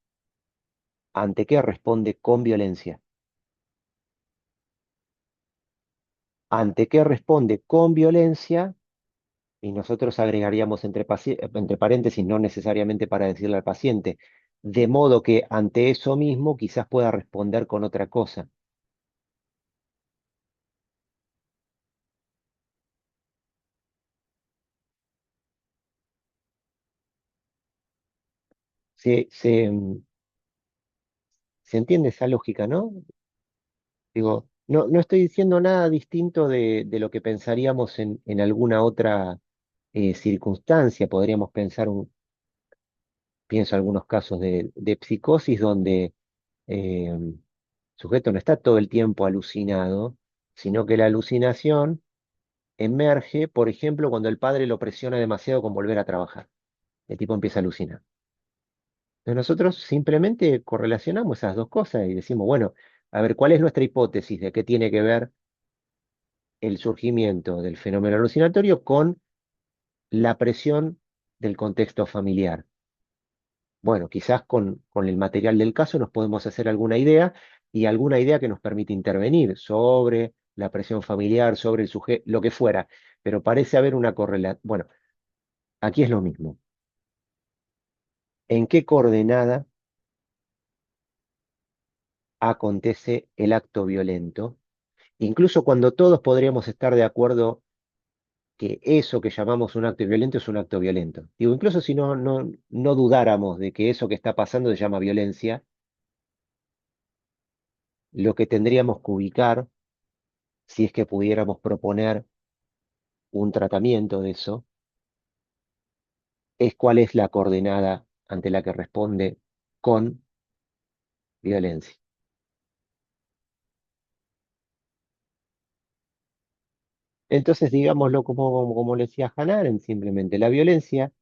ante qué responde con violencia. Ante qué responde con violencia, y nosotros agregaríamos entre paréntesis, no necesariamente para decirle al paciente, de modo que ante eso mismo quizás pueda responder con otra cosa. ¿Se entiende esa lógica, no? Digo, no estoy diciendo nada distinto de lo que pensaríamos en alguna otra circunstancia. Podríamos pensar, pienso algunos casos de psicosis donde el sujeto no está todo el tiempo alucinado, sino que la alucinación emerge, por ejemplo, cuando el padre lo presiona demasiado con volver a trabajar. El tipo empieza a alucinar. Entonces nosotros simplemente correlacionamos esas dos cosas y decimos, bueno, a ver, ¿cuál es nuestra hipótesis de qué tiene que ver el surgimiento del fenómeno alucinatorio con la presión del contexto familiar? Bueno, quizás con el material del caso nos podemos hacer alguna idea y alguna idea que nos permite intervenir sobre la presión familiar, sobre el sujeto, lo que fuera, pero parece haber una correlación. Bueno, aquí es lo mismo. ¿En qué coordenada acontece el acto violento? Incluso cuando todos podríamos estar de acuerdo que eso que llamamos un acto violento es un acto violento. Digo, incluso si no dudáramos de que eso que está pasando se llama violencia, lo que tendríamos que ubicar, si es que pudiéramos proponer un tratamiento de eso, es cuál es la coordenada ante la que responde con violencia. Entonces, digámoslo como le decía Hannah Arendt, simplemente la violencia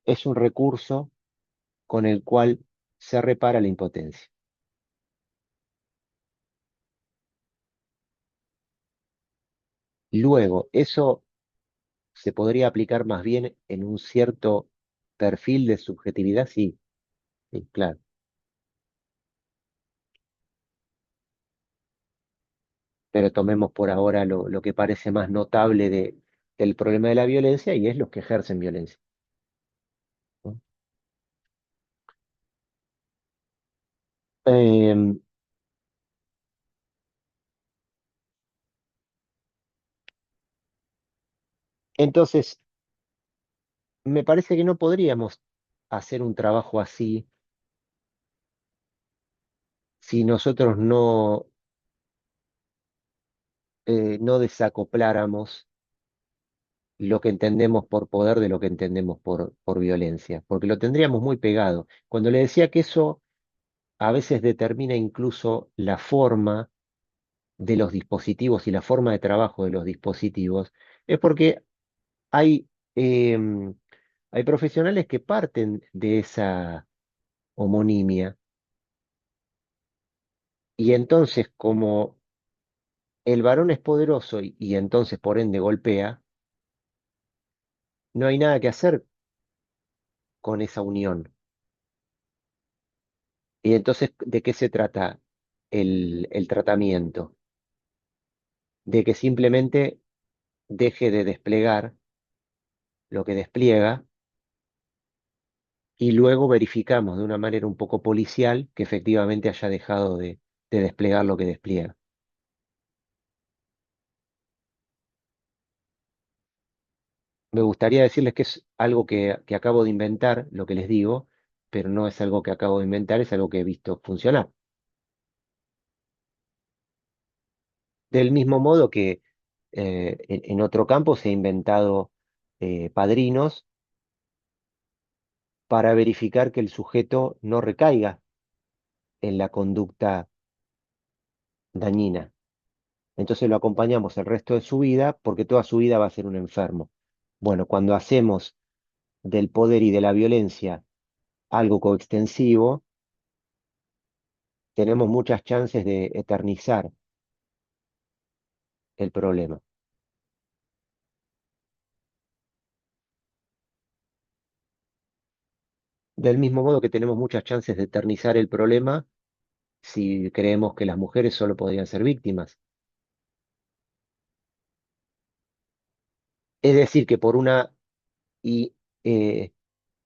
es un recurso con el cual se repara la impotencia. Luego, eso se podría aplicar más bien en un cierto perfil de subjetividad, sí, sí, claro. Pero tomemos por ahora lo que parece más notable del problema de la violencia y es los que ejercen violencia, ¿no? Em, entonces, me parece que no podríamos hacer un trabajo así si nosotros no desacopláramos lo que entendemos por poder de lo que entendemos por violencia, porque lo tendríamos muy pegado. Cuando le decía que eso a veces determina incluso la forma de los dispositivos y la forma de trabajo de los dispositivos, es porque hay, em, hay profesionales que parten de esa homonimia y entonces como el varón es poderoso y entonces por ende golpea, no hay nada que hacer con esa unión. Y entonces, ¿de qué se trata el tratamiento? De que simplemente deje de desplegar lo que despliega y luego verificamos de una manera un poco policial que efectivamente haya dejado de desplegar lo que despliega. Me gustaría decirles que es algo que acabo de inventar, lo que les digo, pero no es algo que acabo de inventar, es algo que he visto funcionar. Del mismo modo que en otro campo se ha inventado padrinos para verificar que el sujeto no recaiga en la conducta dañina. Entonces lo acompañamos el resto de su vida porque toda su vida va a ser un enfermo. Bueno, cuando hacemos del poder y de la violencia algo coextensivo, tenemos muchas chances de eternizar el problema. Del mismo modo que tenemos muchas chances de eternizar el problema si creemos que las mujeres solo podrían ser víctimas. Es decir, que por una y, eh,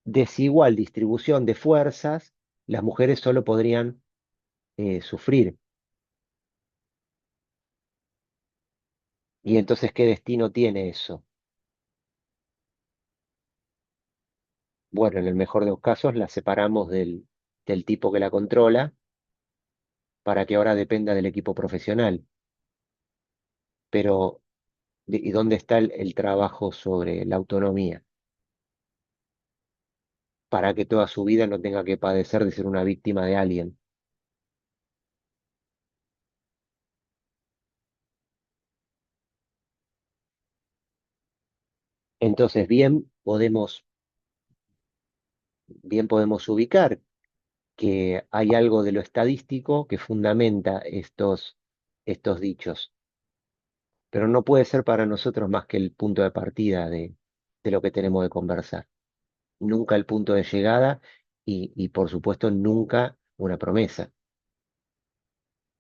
desigual distribución de fuerzas, las mujeres solo podrían sufrir. Y entonces, ¿qué destino tiene eso? Bueno, en el mejor de los casos, la separamos del tipo que la controla para que ahora dependa del equipo profesional. Pero, ¿y dónde está el trabajo sobre la autonomía? Para que toda su vida no tenga que padecer de ser una víctima de alguien. Entonces, bien podemos ubicar que hay algo de lo estadístico que fundamenta estos dichos, pero no puede ser para nosotros más que el punto de partida de lo que tenemos que conversar. Nunca el punto de llegada y por supuesto nunca una promesa.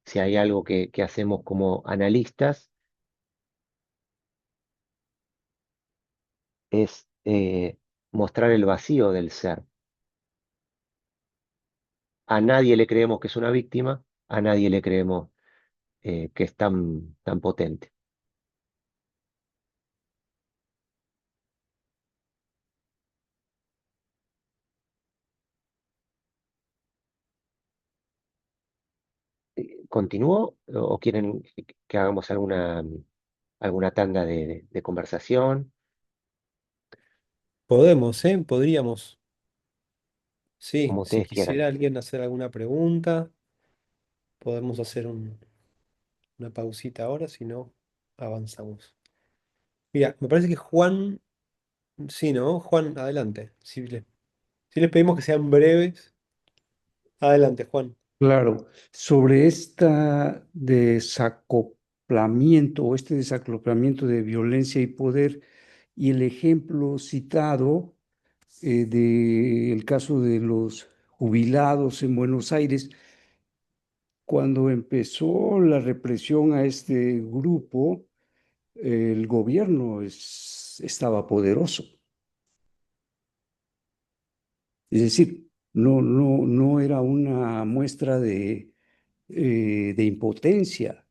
Si hay algo que hacemos como analistas es mostrar el vacío del ser. A nadie le creemos que es una víctima, a nadie le creemos que es tan potente. ¿Continúo o quieren que hagamos alguna tanda de conversación? Podemos, ¿eh? Podríamos. Sí, Como si ustedes quieran. quisiera alguien hacer alguna pregunta, podemos hacer una pausita ahora, si no, avanzamos. Mira, me parece que Juan, sí, ¿no? Juan, adelante. Si les pedimos que sean breves, adelante, Juan. Claro, sobre esta desacoplamiento o este desacoplamiento de violencia y poder y el ejemplo citado del caso de los jubilados en Buenos Aires, cuando empezó la represión a este grupo, el gobierno estaba poderoso. Es decir, no era una muestra de impotencia.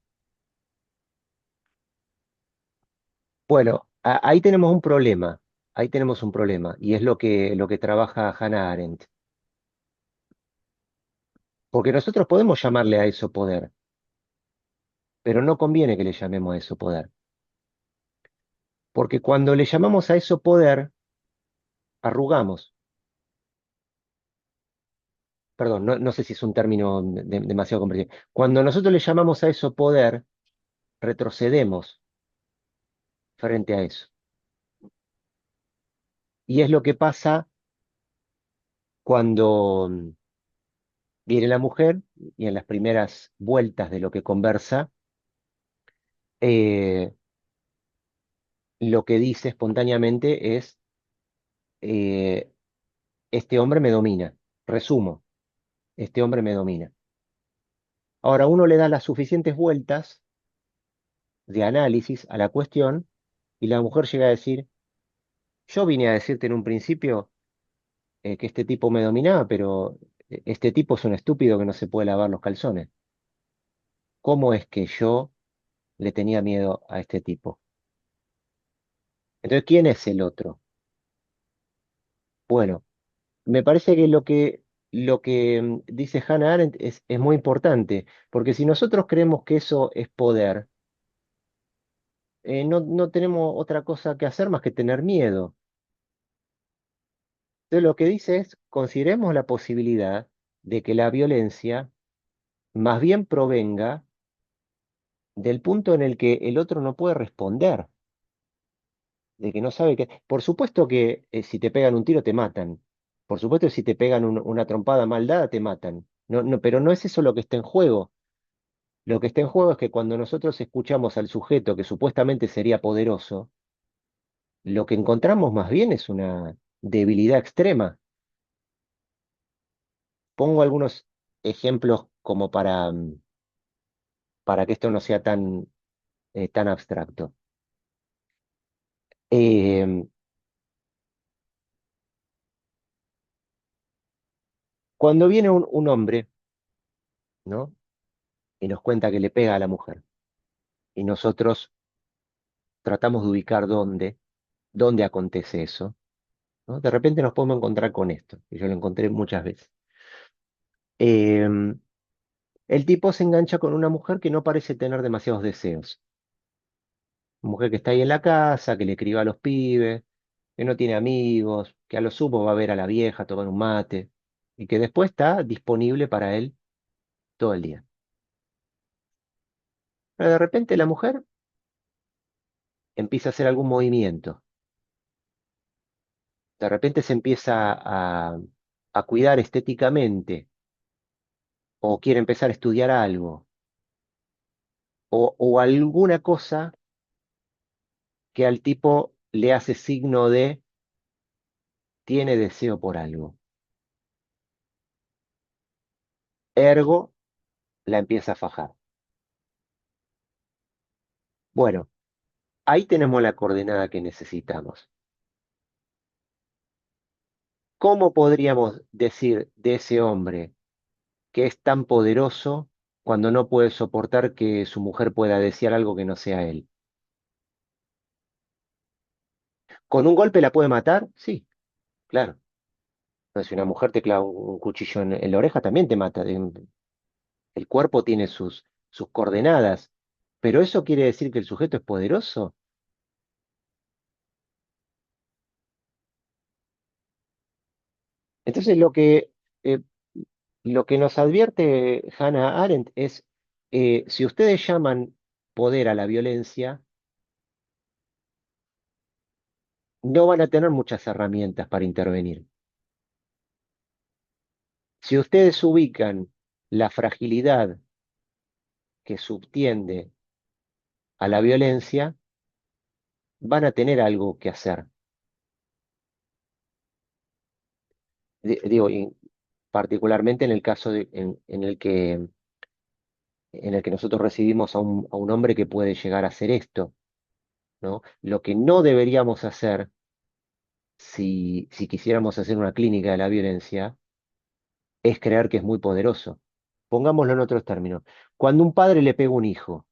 Bueno, ahí tenemos un problema. Ahí tenemos un problema. Y es lo que trabaja Hannah Arendt. Porque nosotros podemos llamarle a eso poder, pero no conviene que le llamemos a eso poder. Porque cuando le llamamos a eso poder, arrugamos. Perdón, no sé si es un término demasiado comprensible. Cuando nosotros le llamamos a eso poder, retrocedemos frente a eso. Y es lo que pasa cuando viene la mujer y en las primeras vueltas de lo que conversa, eh, lo que dice espontáneamente es, eh, este hombre me domina. Resumo, este hombre me domina. Ahora uno le da las suficientes vueltas de análisis a la cuestión y la mujer llega a decir, yo vine a decirte en un principio que este tipo me dominaba, pero este tipo es un estúpido que no se puede lavar los calzones. ¿Cómo es que yo le tenía miedo a este tipo? Entonces, ¿quién es el otro? Bueno, me parece que lo que dice Hannah Arendt es muy importante, porque si nosotros creemos que eso es poder, no tenemos otra cosa que hacer más que tener miedo. Entonces, lo que dice es, consideremos la posibilidad de que la violencia más bien provenga del punto en el que el otro no puede responder. de que no sabe que... Por supuesto que si te pegan un tiro te matan. Por supuesto que si te pegan una trompada mal dada te matan. No, no, pero no es eso lo que está en juego. Lo que está en juego es que cuando nosotros escuchamos al sujeto que supuestamente sería poderoso, lo que encontramos más bien es una debilidad extrema. Pongo algunos ejemplos como para que esto no sea tan abstracto. Eh, Cuando viene un hombre, ¿no? Y nos cuenta que le pega a la mujer, y nosotros tratamos de ubicar dónde acontece eso, ¿no? De repente nos podemos encontrar con esto, y yo lo encontré muchas veces. Em, el tipo se engancha con una mujer que no parece tener demasiados deseos. Una mujer que está ahí en la casa, que le crió a los pibes, que no tiene amigos, que a lo sumo va a ver a la vieja a tomar un mate, y que después está disponible para él todo el día. Pero de repente la mujer empieza a hacer algún movimiento. De repente se empieza a cuidar estéticamente, o quiere empezar a estudiar algo, o alguna cosa que al tipo le hace signo de tiene deseo por algo. Ergo, la empieza a fajar. Bueno, ahí tenemos la coordenada que necesitamos. ¿Cómo podríamos decir de ese hombre que es tan poderoso cuando no puede soportar que su mujer pueda desear algo que no sea él? ¿Con un golpe la puede matar? Sí, claro. Pero si una mujer te clava un cuchillo en la oreja, también te mata. El cuerpo tiene sus coordenadas. ¿Pero eso quiere decir que el sujeto es poderoso? Entonces eh, lo que nos advierte Hannah Arendt es, si ustedes llaman poder a la violencia, no van a tener muchas herramientas para intervenir. Si ustedes ubican la fragilidad que subtiende a la violencia, van a tener algo que hacer. Digo, y particularmente en el caso en el que nosotros recibimos a un hombre que puede llegar a hacer esto, ¿no? Lo que no deberíamos hacer si quisiéramos hacer una clínica de la violencia es creer que es muy poderoso. Pongámoslo en otros términos. Cuando un padre le pega a un hijo,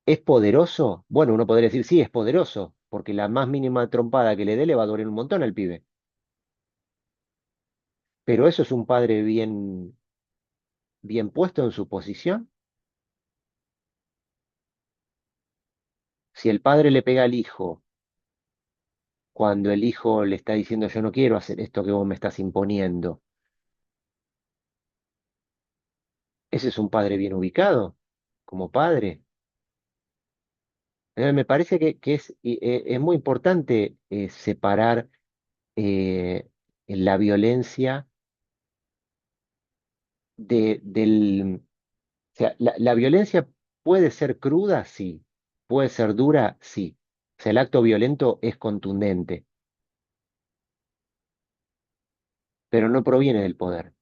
¿es poderoso? Bueno, uno podría decir, sí, es poderoso, porque la más mínima trompada que le dé le va a doler un montón al pibe. Pero eso es un padre bien puesto en su posición. Si el padre le pega al hijo cuando el hijo le está diciendo yo no quiero hacer esto que vos me estás imponiendo, ese es un padre bien ubicado como padre. Me parece que es muy importante separar eh, la violencia del... O sea, la violencia puede ser cruda, sí. Puede ser dura, sí. O sea, el acto violento es contundente, pero no proviene del poder.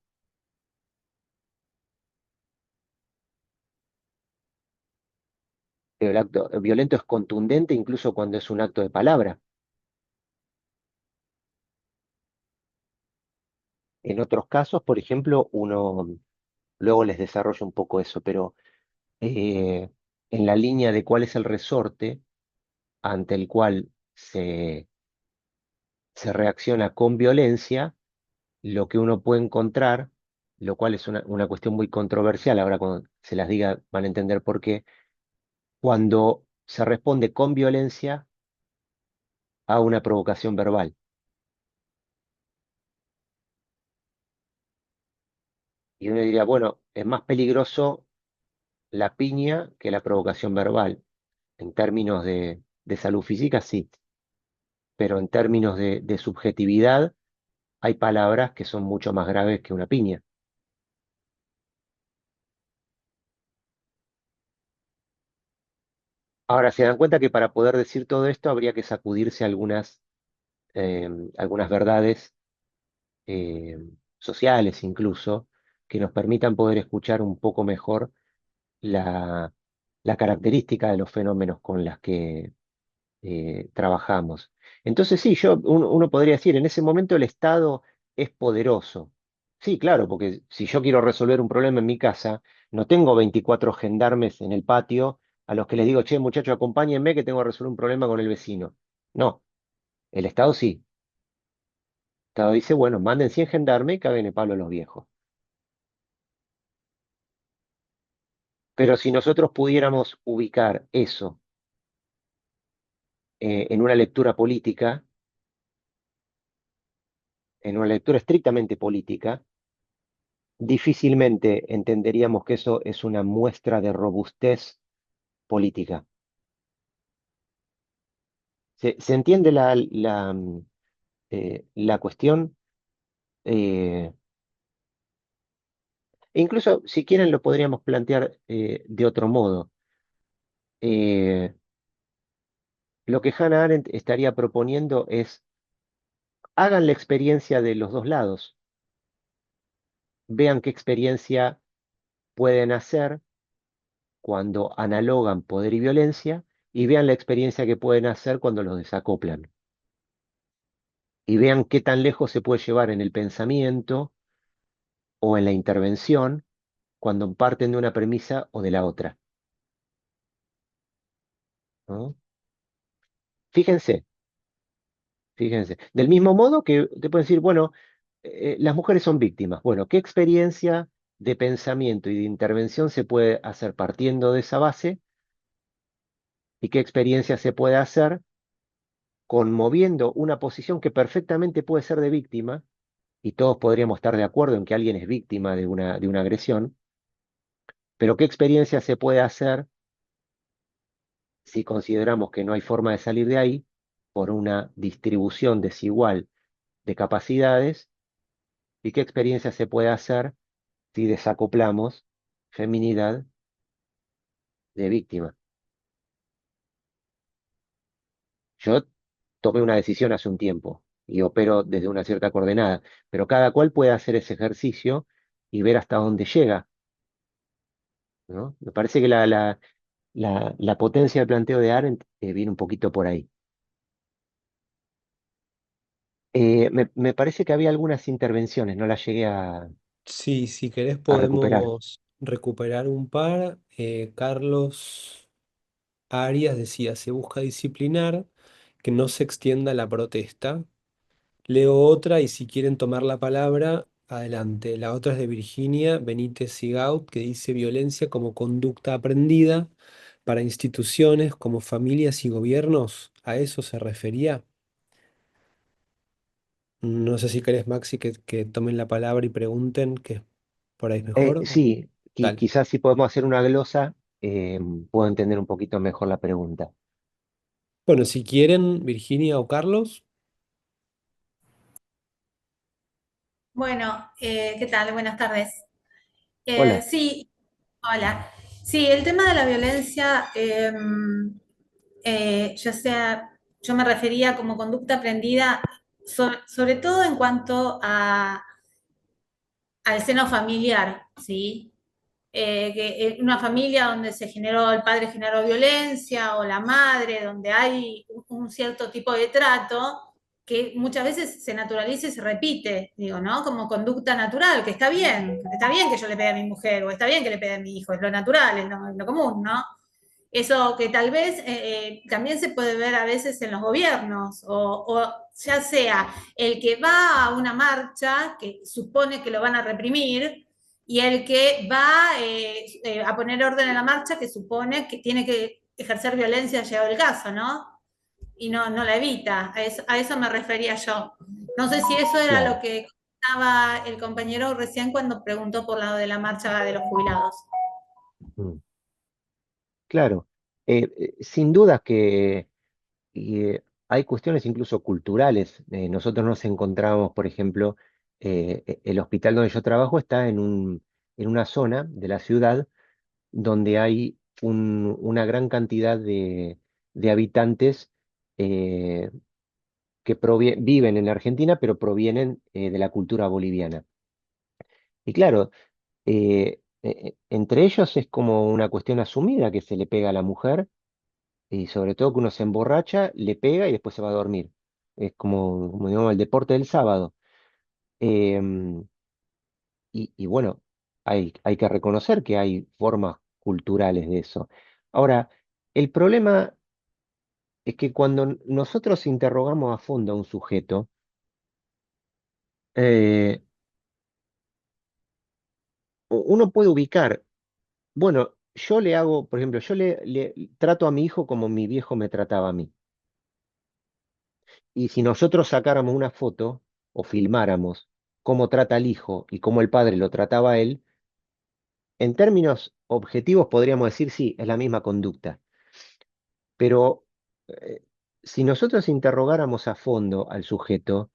El acto violento es contundente incluso cuando es un acto de palabra. En otros casos, por ejemplo, luego les desarrollo un poco eso, pero eh, en la línea de cuál es el resorte ante el cual se reacciona con violencia, lo que uno puede encontrar, lo cual es una cuestión muy controversial, ahora cuando se las diga van a entender por qué, cuando se responde con violencia a una provocación verbal. Y uno diría, bueno, es más peligroso la piña que la provocación verbal. En términos de salud física, sí. pero en términos de subjetividad, hay palabras que son mucho más graves que una piña. Ahora, se dan cuenta que para poder decir todo esto habría que sacudirse algunas verdades eh, sociales incluso, que nos permitan poder escuchar un poco mejor la, la característica de los fenómenos con las que trabajamos. Entonces sí, uno podría decir, en ese momento el Estado es poderoso. Sí, claro, porque si yo quiero resolver un problema en mi casa, no tengo 24 gendarmes en el patio a los que les digo, che, muchachos, acompáñenme que tengo que resolver un problema con el vecino. No, el Estado sí. El Estado dice, bueno, manden 100 gendarmes y caguen el palo a los viejos. Pero si nosotros pudiéramos ubicar eso en una lectura política, en una lectura estrictamente política, difícilmente entenderíamos que eso es una muestra de robustez política. ¿Se entiende la cuestión? Eh, e incluso, si quieren, lo podríamos plantear de otro modo. Eh, lo que Hannah Arendt estaría proponiendo es, hagan la experiencia de los dos lados, vean qué experiencia pueden hacer cuando analogan poder y violencia, y vean la experiencia que pueden hacer cuando los desacoplan. Y vean qué tan lejos se puede llevar en el pensamiento o en la intervención cuando parten de una premisa o de la otra, ¿no? Fíjense, fíjense. Del mismo modo que te pueden decir, bueno, las mujeres son víctimas. Bueno, ¿qué experiencia de pensamiento y de intervención se puede hacer partiendo de esa base? ¿Y qué experiencia se puede hacer conmoviendo una posición que perfectamente puede ser de víctima? Y todos podríamos estar de acuerdo en que alguien es víctima de una agresión, pero ¿qué experiencia se puede hacer si consideramos que no hay forma de salir de ahí por una distribución desigual de capacidades? ¿Y qué experiencia se puede hacer si desacoplamos feminidad de víctima? Yo tomé una decisión hace un tiempo y opero desde una cierta coordenada, pero cada cual puede hacer ese ejercicio y ver hasta dónde llega, ¿no? Me parece que la potencia del planteo de Arendt viene un poquito por ahí. Me parece que había algunas intervenciones, no las llegué Sí, si querés a recuperar. podemos recuperar un par. Carlos Arias decía, se busca disciplinar, que no se extienda la protesta. Leo otra y si quieren tomar la palabra, adelante. La otra es de Virginia Benítez Sigaud, que dice violencia como conducta aprendida para instituciones como familias y gobiernos. ¿A eso se refería? No sé si querés, Maxi, que tomen la palabra y pregunten, que es por ahí mejor. Sí, Dale. quizás si podemos hacer una glosa, puedo entender un poquito mejor la pregunta. Bueno, si quieren, Virginia o Carlos. Bueno, ¿qué tal? Buenas tardes. Hola. Sí, hola. Sí, el tema de la violencia, ya sea, yo me refería como conducta aprendida, sobre todo en cuanto al seno familiar, ¿sí? Que en una familia donde el padre generó violencia o la madre, donde hay un cierto tipo de trato que muchas veces se naturaliza y se repite, digo, ¿no? Como conducta natural, que está bien que yo le pegue a mi mujer o está bien que le pegue a mi hijo, es lo natural, es lo común, ¿no? Eso que tal vez también se puede ver a veces en los gobiernos, o ya sea el que va a una marcha que supone que lo van a reprimir, y el que va a poner orden en la marcha que supone que tiene que ejercer violencia llegado el caso, ¿no? Y no la evita. A eso me refería yo. No sé si eso era Claro. lo que contaba el compañero recién cuando preguntó por lado de la marcha de los jubilados. Mm, claro. Sin duda que hay cuestiones incluso culturales. Nosotros nos encontramos, por ejemplo, el hospital donde yo trabajo está en una zona de la ciudad donde hay una gran cantidad de habitantes eh, que viven en Argentina, pero provienen de la cultura boliviana. Y claro, entre ellos es como una cuestión asumida que se le pega a la mujer, y sobre todo que uno se emborracha, le pega y después se va a dormir. Es como digamos, el deporte del sábado. Em, y bueno, hay que reconocer que hay formas culturales de eso. Ahora, el problema es que cuando nosotros interrogamos a fondo a un sujeto, eh, uno puede ubicar, bueno, yo le hago, por ejemplo, yo le trato a mi hijo como mi viejo me trataba a mí. Y si nosotros sacáramos una foto o filmáramos cómo trata al hijo y cómo el padre lo trataba a él, en términos objetivos podríamos decir sí, es la misma conducta. Pero eh, si nosotros interrogáramos a fondo al sujeto,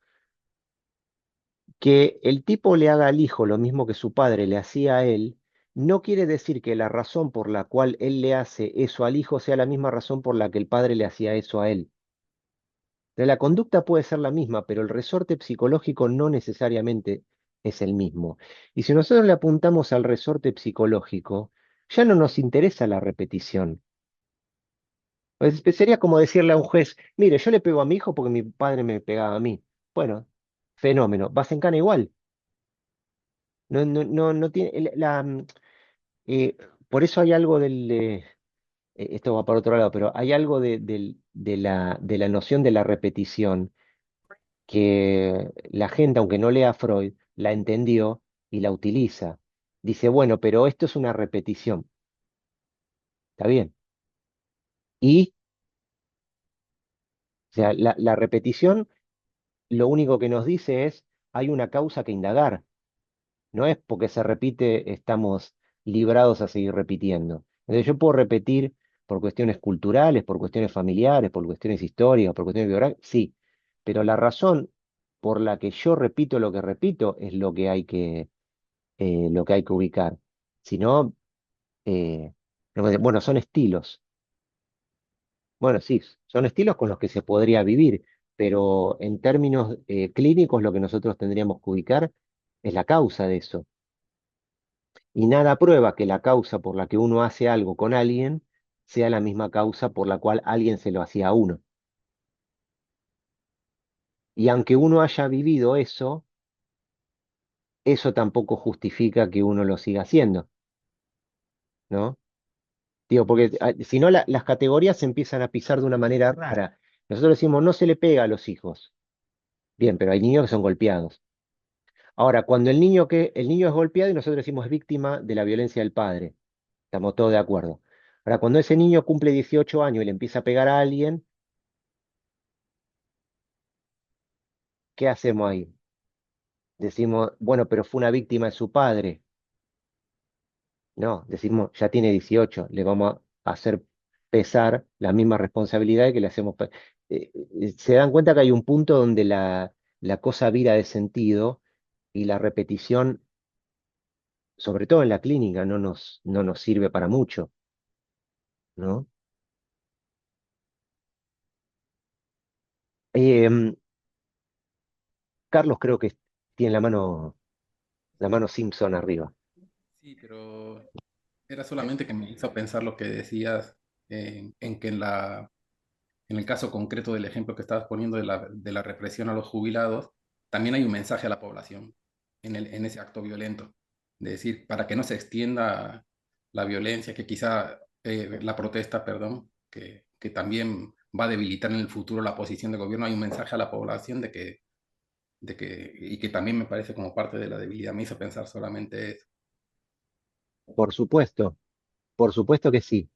que el tipo le haga al hijo lo mismo que su padre le hacía a él, no quiere decir que la razón por la cual él le hace eso al hijo sea la misma razón por la que el padre le hacía eso a él. La conducta puede ser la misma, pero el resorte psicológico no necesariamente es el mismo. Y si nosotros le apuntamos al resorte psicológico, ya no nos interesa la repetición. Sería como decirle a un juez, mire, yo le pego a mi hijo porque mi padre me pegaba a mí. Bueno, fenómeno, vas en cana igual. No tiene eh, por eso hay algo esto va para otro lado, pero hay algo de la noción de la repetición que la gente, aunque no lea Freud, la entendió y la utiliza. Dice, bueno, pero esto es una repetición. Está bien. Y, o sea, la repetición lo único que nos dice es, hay una causa que indagar. No es porque se repite, estamos librados a seguir repitiendo. Entonces yo puedo repetir por cuestiones culturales, por cuestiones familiares, por cuestiones históricas, por cuestiones biográficas, sí, pero la razón por la que yo repito lo que repito es lo que hay que ubicar. Si no, bueno, son estilos. Bueno, sí, son estilos con los que se podría vivir, pero en términos clínicos lo que nosotros tendríamos que ubicar es la causa de eso. Y nada prueba que la causa por la que uno hace algo con alguien sea la misma causa por la cual alguien se lo hacía a uno. Y aunque uno haya vivido eso, eso tampoco justifica que uno lo siga haciendo, ¿no? Digo, porque si no las categorías se empiezan a pisar de una manera rara. Nosotros decimos, no se le pega a los hijos. Bien, pero hay niños que son golpeados. Ahora, cuando el niño es golpeado y nosotros decimos es víctima de la violencia del padre, estamos todos de acuerdo. Ahora, cuando ese niño cumple 18 años y le empieza a pegar a alguien, ¿qué hacemos ahí? Decimos, bueno, pero fue una víctima de su padre. No, decimos, ya tiene 18, le vamos a hacer pesar la misma responsabilidad que le hacemos. Se dan cuenta que hay un punto donde la cosa vira de sentido y la repetición, sobre todo en la clínica, no nos sirve para mucho, ¿no? Em, Carlos creo que tiene la mano Simpson arriba. Sí, pero era solamente que me hizo pensar lo que decías en que en el caso concreto del ejemplo que estabas poniendo de la represión a los jubilados, también hay un mensaje a la población en ese acto violento. De decir, para que no se extienda la violencia, que quizá la protesta, perdón, que también va a debilitar en el futuro la posición del gobierno, hay un mensaje a la población y que también me parece como parte de la debilidad. Me hizo pensar solamente eso. Por supuesto que sí.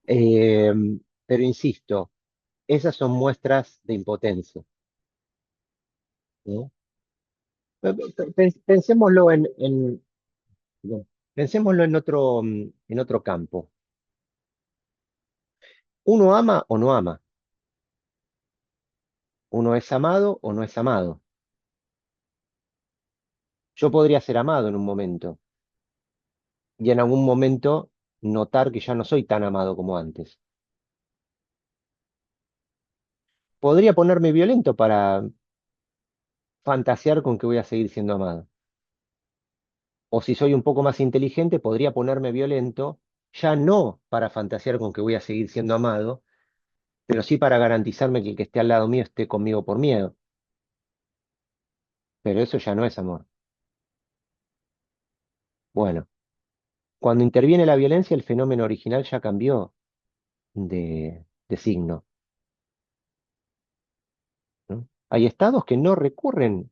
Pero insisto, esas son muestras de impotencia, ¿no? Pensémoslo perdón, pensémoslo en otro campo. ¿Uno ama o no ama? Uno es amado o no es amado. Yo podría ser amado en un momento y en algún momento notar que ya no soy tan amado como antes. Podría ponerme violento para fantasear con que voy a seguir siendo amado. O si soy un poco más inteligente, podría ponerme violento, ya no para fantasear con que voy a seguir siendo amado, pero sí para garantizarme que el que esté al lado mío esté conmigo por miedo. Pero eso ya no es amor. Bueno, cuando interviene la violencia, el fenómeno original ya cambió de signo, ¿no? Hay estados que no recurren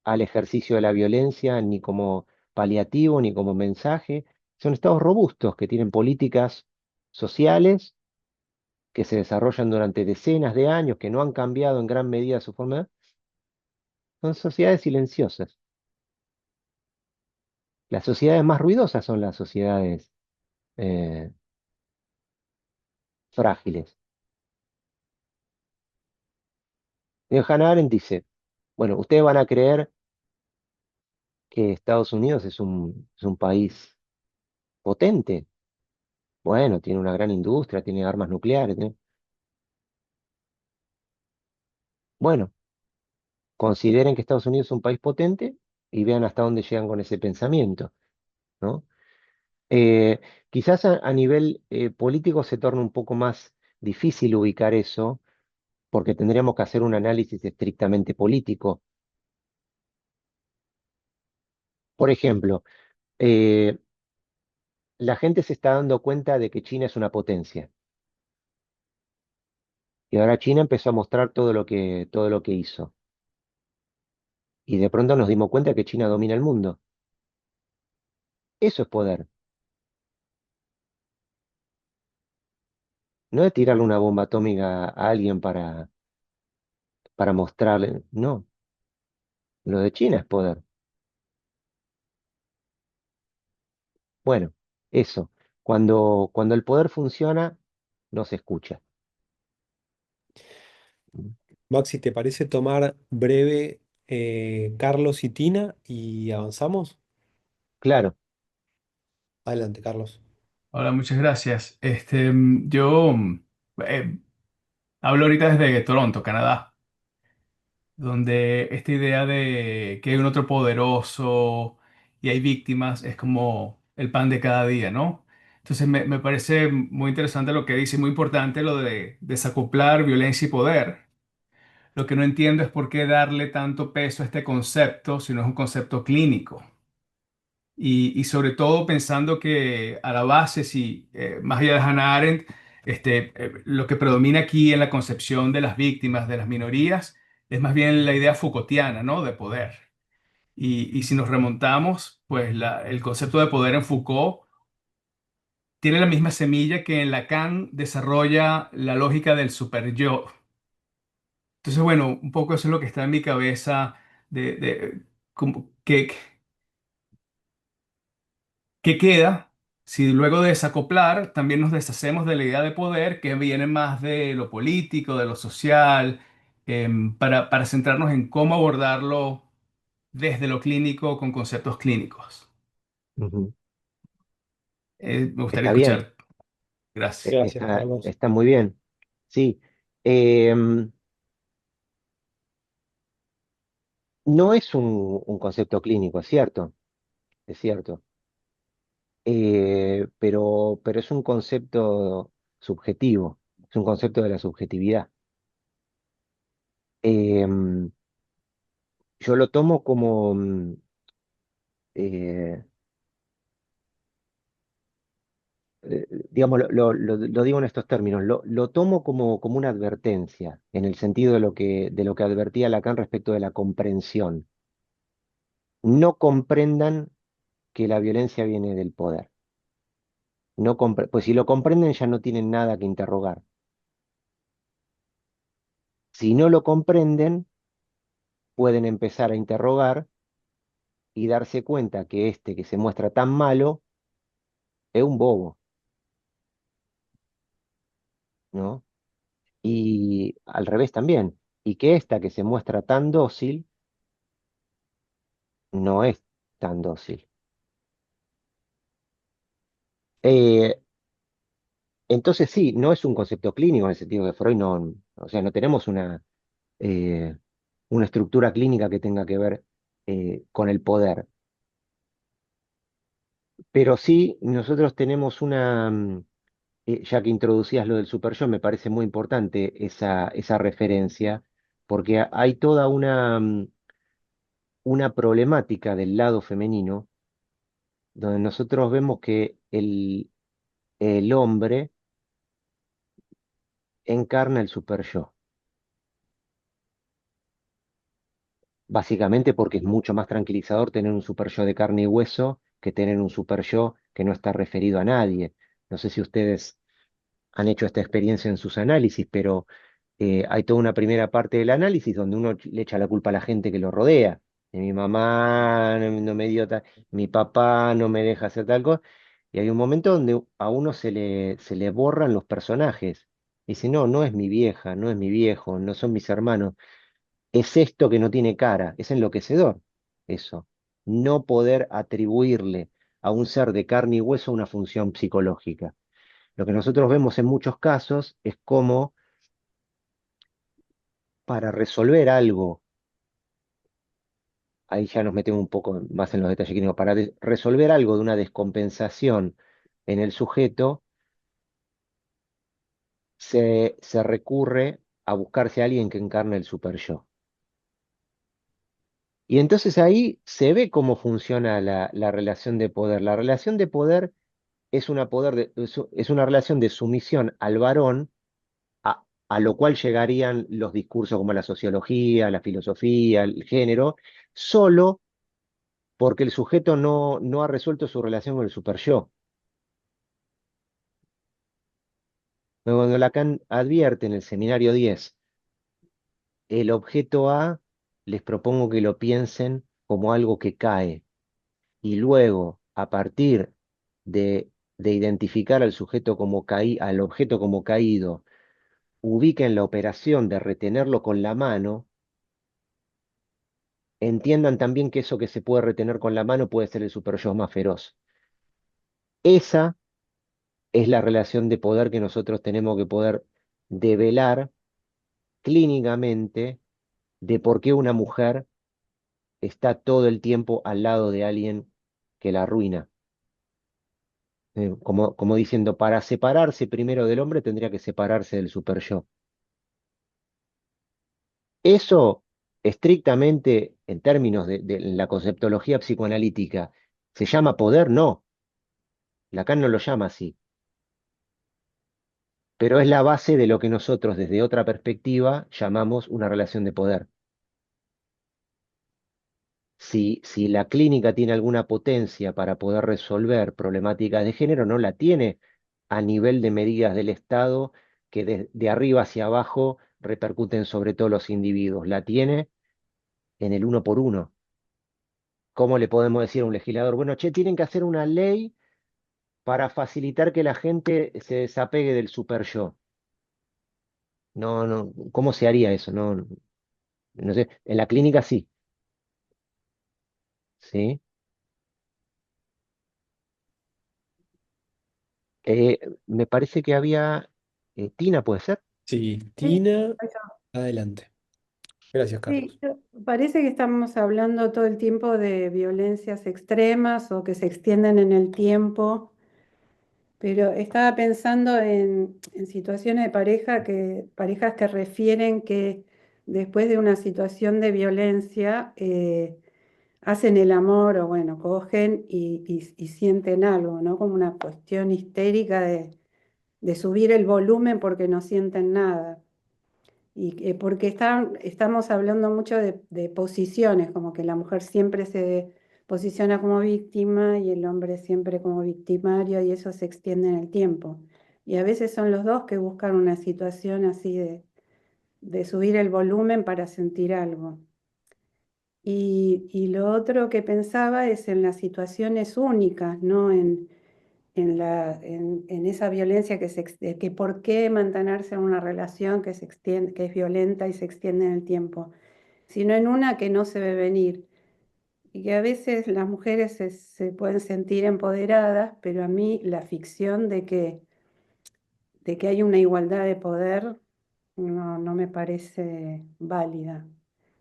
al ejercicio de la violencia ni como paliativo ni como mensaje. Son estados robustos que tienen políticas sociales que se desarrollan durante decenas de años, que no han cambiado en gran medida su forma. Son sociedades silenciosas. Las sociedades más ruidosas son las sociedades eh, frágiles. Y Hannah Arendt dice, bueno, ustedes van a creer que Estados Unidos es un país potente. Bueno, tiene una gran industria, tiene armas nucleares. Bueno, consideren que Estados Unidos es un país potente y vean hasta dónde llegan con ese pensamiento, ¿no? Eh, Quizás a nivel político se torna un poco más difícil ubicar eso, porque tendríamos que hacer un análisis estrictamente político. Por ejemplo, eh, la gente se está dando cuenta de que China es una potencia. Y ahora China empezó a mostrar todo lo que hizo. Y de pronto nos dimos cuenta que China domina el mundo. Eso es poder. No es tirarle una bomba atómica a alguien para mostrarle. No, lo de China es poder. Bueno, eso. Cuando el poder funciona, no se escucha. Maxi, ¿te parece tomar breve Carlos y Tina y avanzamos? Claro. Adelante, Carlos. Hola, muchas gracias. Yo eh, hablo ahorita desde Toronto, Canadá, donde esta idea de que hay un otro poderoso y hay víctimas es como el pan de cada día, ¿no? Entonces me parece muy interesante lo que dice, muy importante lo de desacoplar violencia y poder. Lo que no entiendo es por qué darle tanto peso a este concepto si no es un concepto clínico. Y sobre todo pensando que a la base, si más allá de Hannah Arendt, lo que predomina aquí en la concepción de las víctimas, de las minorías, es más bien la idea Foucaultiana, ¿no? De poder. Y si nos remontamos, pues el concepto de poder en Foucault tiene la misma semilla que en Lacan desarrolla la lógica del superyo. Entonces, bueno, un poco eso es lo que está en mi cabeza de como ¿qué queda si luego de desacoplar también nos deshacemos de la idea de poder que viene más de lo político, de lo social, para centrarnos en cómo abordarlo desde lo clínico con conceptos clínicos? Ujú. Me gustaría Está bien. escuchar. Gracias. Gracias, Carlos. Está muy bien. Sí. Em, no es un concepto clínico, es cierto. Es cierto. Pero es un concepto subjetivo. Es un concepto de la subjetividad. Em, yo lo tomo como, eh, digamos, lo digo en estos términos, lo tomo como una advertencia, en el sentido de lo que advertía Lacan respecto de la comprensión. No comprendan que la violencia viene del poder. No pues si lo comprenden ya no tienen nada que interrogar. Si no lo comprenden, pueden empezar a interrogar y darse cuenta que este que se muestra tan malo es un bobo, ¿no? Y al revés también. y que esta que se muestra tan dócil no es tan dócil. Eh, entonces sí, no es un concepto clínico en el sentido que Freud no, o sea, no tenemos eh, una estructura clínica que tenga que ver con el poder, pero sí nosotros tenemos ya que introducías lo del super yo, me parece muy importante esa referencia, porque hay toda una problemática del lado femenino, donde nosotros vemos que el hombre encarna el super yo, básicamente porque es mucho más tranquilizador tener un super yo de carne y hueso que tener un super yo que no está referido a nadie. No sé si ustedes han hecho esta experiencia en sus análisis, pero hay toda una primera parte del análisis donde uno le echa la culpa a la gente que lo rodea. Mi mamá no me dio tal, mi papá no me deja hacer tal cosa. Y hay un momento donde a uno se le borran los personajes. Dice, no, no es mi vieja, no es mi viejo, no son mis hermanos. Es esto que no tiene cara. Es enloquecedor eso. No poder atribuirle a un ser de carne y hueso una función psicológica. Lo que nosotros vemos en muchos casos es cómo para resolver algo, ahí ya nos metemos un poco más en los detalles clínicos, para resolver algo de una descompensación en el sujeto, se recurre a buscarse a alguien que encarne el super yo. Y entonces ahí se ve cómo funciona la relación de poder. La relación de poder es una relación de sumisión al varón, a lo cual llegarían los discursos como la sociología, la filosofía, el género, solo porque el sujeto no ha resuelto su relación con el super yo. Cuando Lacan advierte en el seminario 10, el objeto A, les propongo que lo piensen como algo que cae, y luego, a partir de identificar al sujeto al objeto como caído, ubiquen la operación de retenerlo con la mano, entiendan también que eso que se puede retener con la mano puede ser el super yo más feroz. Esa es la relación de poder que nosotros tenemos que poder develar clínicamente de por qué una mujer está todo el tiempo al lado de alguien que la arruina. Como diciendo, para separarse primero del hombre tendría que separarse del super yo. Eso, estrictamente en términos de la conceptología psicoanalítica, ¿se llama poder? No, Lacan no lo llama así, pero es la base de lo que nosotros desde otra perspectiva llamamos una relación de poder. Si la clínica tiene alguna potencia para poder resolver problemáticas de género, no la tiene a nivel de medidas del Estado que de arriba hacia abajo repercuten sobre todos los individuos. La tiene en el uno por uno. ¿Cómo le podemos decir a un legislador, bueno, che, tienen que hacer una ley para facilitar que la gente se desapegue del super yo? No, no, ¿cómo se haría eso? No, no sé. En la clínica sí, ¿sí? Me parece que había Tina, ¿puede ser? Sí, Sí, Tina, eso. adelante. Gracias, Sí, Carlos. parece que estamos hablando todo el tiempo de violencias extremas o que se extienden en el tiempo, pero estaba pensando en situaciones de parejas que refieren que después de una situación de violencia hacen el amor o bueno, cogen y sienten algo, ¿no? Como una cuestión histérica de subir el volumen porque no sienten nada. Y porque estamos hablando mucho de posiciones, como que la mujer siempre se posiciona como víctima y el hombre siempre como victimario y eso se extiende en el tiempo. Y a veces son los dos que buscan una situación así de subir el volumen para sentir algo. Y lo otro que pensaba es en las situaciones únicas, ¿no? en esa violencia que por qué mantenerse en una relación que se extiende, que es violenta y se extiende en el tiempo, sino en una que no se ve venir. Y que a veces las mujeres se pueden sentir empoderadas, pero a mí la ficción de que hay una igualdad de poder no me parece válida.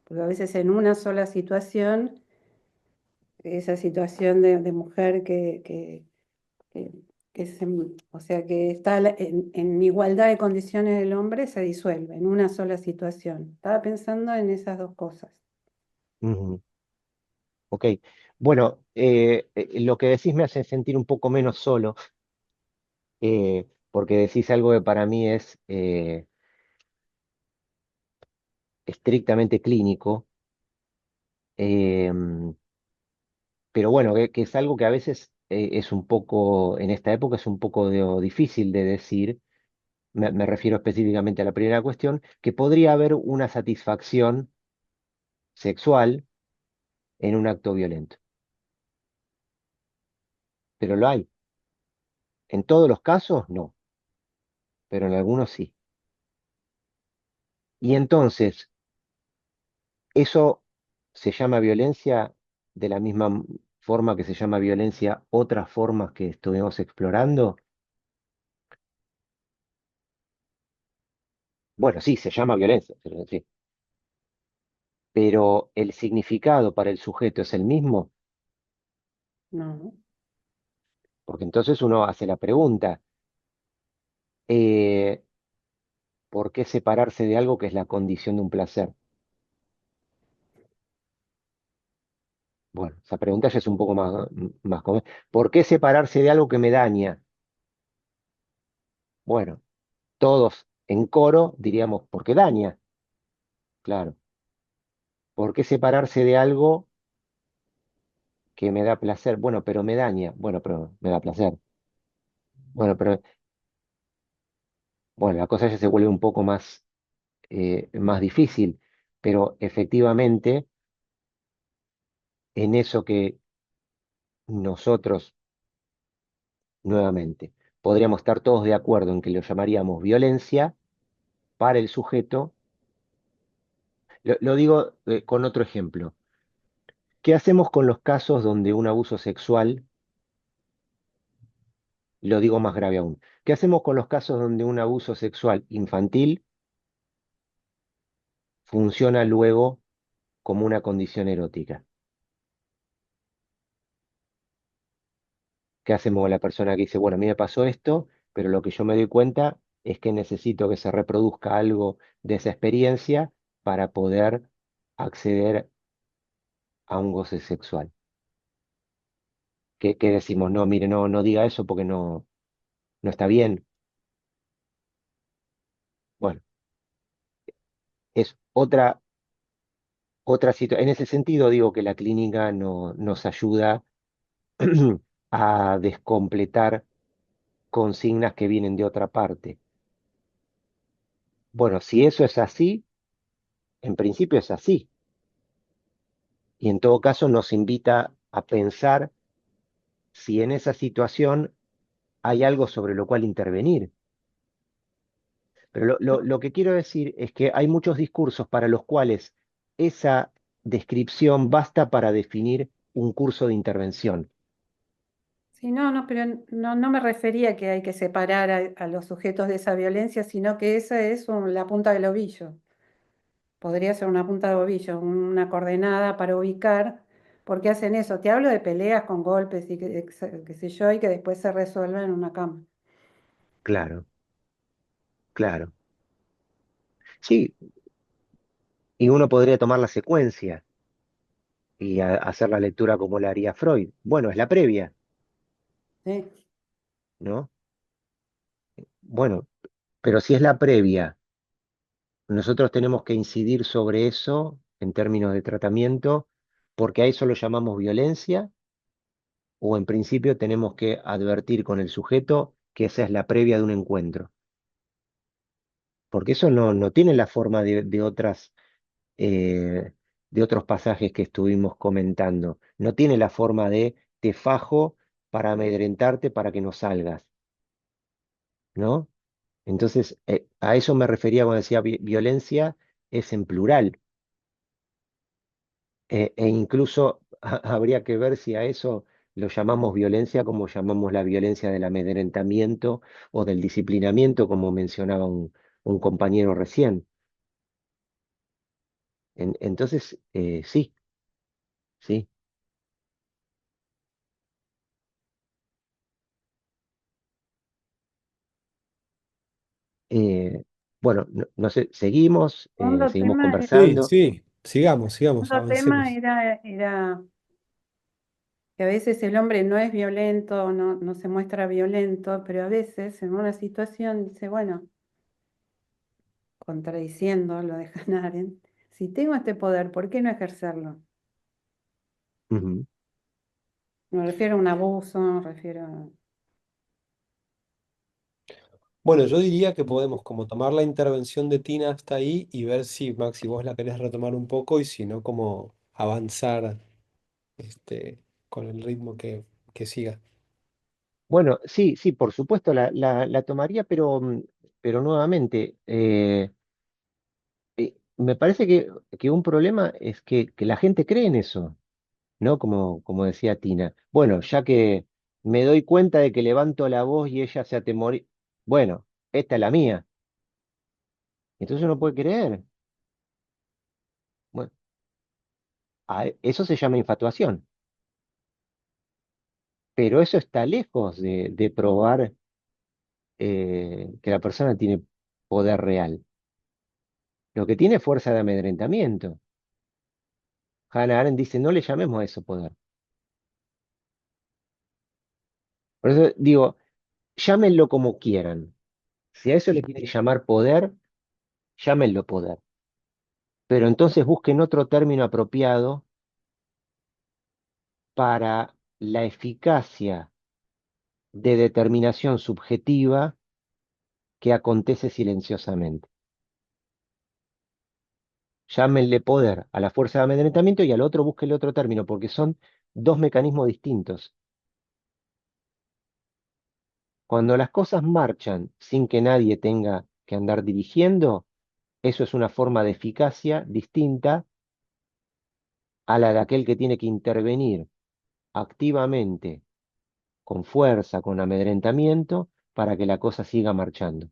Porque a veces en una sola situación, esa situación de mujer que, o sea, que está en igualdad de condiciones del hombre, se disuelve en una sola situación. Estaba pensando en esas dos cosas. Ujú. Ok. Bueno, lo que decís me hace sentir un poco menos solo, porque decís algo que para mí es estrictamente clínico, em, pero bueno, que es algo que a veces es un poco, en esta época es un poco difícil de decir. Me refiero específicamente a la primera cuestión, que podría haber una satisfacción sexual en un acto violento, pero lo hay. En todos los casos, no, pero en algunos sí. Y entonces, eso se llama violencia de la misma forma que se llama violencia otras formas que estuvimos explorando. Bueno, sí, se llama violencia, sí, pero el significado para el sujeto es el mismo, No. porque entonces uno hace la pregunta, eh, ¿por qué separarse de algo que es la condición de un placer? Bueno, esa pregunta ya es un poco más común. ¿Por qué separarse de algo que me daña? Bueno, todos en coro diríamos, porque daña, claro. ¿Por qué separarse de algo que me da placer? Bueno, pero me daña. Bueno, pero me da placer. Bueno, pero bueno, la cosa ya se vuelve un poco más difícil, pero efectivamente en eso que nosotros, nuevamente, podríamos estar todos de acuerdo en que lo llamaríamos violencia para el sujeto. Lo digo con otro ejemplo. ¿Qué hacemos con los casos donde un abuso sexual, lo digo más grave aún, qué hacemos con los casos donde un abuso sexual infantil funciona luego como una condición erótica? ¿Qué hacemos con la persona que dice, bueno, a mí me pasó esto, pero lo que yo me doy cuenta es que necesito que se reproduzca algo de esa experiencia para poder acceder a un goce sexual? ¿Qué decimos? No, mire, no diga eso porque no está bien. Bueno, es otra situación. En ese sentido, digo que la clínica nos ayuda a descompletar consignas que vienen de otra parte. Bueno, si eso es así, en principio es así. Y en todo caso nos invita a pensar si en esa situación hay algo sobre lo cual intervenir. Pero lo que quiero decir es que hay muchos discursos para los cuales esa descripción basta para definir un curso de intervención. Sí, no, pero no me refería a que hay que separar a los sujetos de esa violencia, sino que esa es la punta del ovillo. Podría ser una punta de ovillo, una coordenada para ubicar. ¿Por qué hacen eso? Te hablo de peleas con golpes y qué sé yo, y que después se resuelven en una cama. Claro, claro. Sí, y uno podría tomar la secuencia y hacer la lectura como la haría Freud. Bueno, es la previa, ¿Sí? ¿no? Bueno, pero si es la previa, nosotros tenemos que incidir sobre eso en términos de tratamiento, porque a eso lo llamamos violencia, o en principio tenemos que advertir con el sujeto que esa es la previa de un encuentro, porque eso no tiene la forma eh, de otros pasajes que estuvimos comentando, no tiene la forma de te fajo para amedrentarte para que no salgas, ¿no? Entonces, a eso me refería cuando decía violencia es en plural. E incluso habría que ver si a eso lo llamamos violencia como llamamos la violencia del amedrentamiento o del disciplinamiento, como mencionaba un compañero recién. Entonces, sí, sí. Eh, bueno, no sé, seguimos, Segundo seguimos tema, Sí, conversando. sí, sigamos, segundo tema avancemos. era que a veces el hombre no es violento, no se muestra violento, pero a veces en una situación dice, bueno, contradiciendo lo de Hannah Arendt, si tengo este poder, ¿por qué no ejercerlo? Ujú. Me refiero a un abuso, me refiero a... Bueno, yo diría que podemos como tomar la intervención de Tina hasta ahí y ver si, Maxi, vos la querés retomar un poco y si no, como avanzar con el ritmo que siga. Bueno, sí, sí, por supuesto la tomaría, pero nuevamente, me parece que un problema es que la gente cree en eso, ¿no? Como decía Tina. Bueno, ya que me doy cuenta de que levanto la voz y ella se atemoriza, bueno, esta es la mía. Entonces uno puede creer. Bueno, eso se llama infatuación, pero eso está lejos de probar que la persona tiene poder real. Lo que tiene es fuerza de amedrentamiento. Hannah Arendt dice, no le llamemos a eso poder. Por eso digo, llámenlo como quieran. Si a eso le quieren llamar poder, llámenlo poder. Pero entonces busquen otro término apropiado para la eficacia de determinación subjetiva que acontece silenciosamente. Llámenle poder a la fuerza de amedrentamiento y al otro búsquenle otro término, porque son dos mecanismos distintos. Cuando las cosas marchan sin que nadie tenga que andar dirigiendo, eso es una forma de eficacia distinta a la de aquel que tiene que intervenir activamente, con fuerza, con amedrentamiento, para que la cosa siga marchando.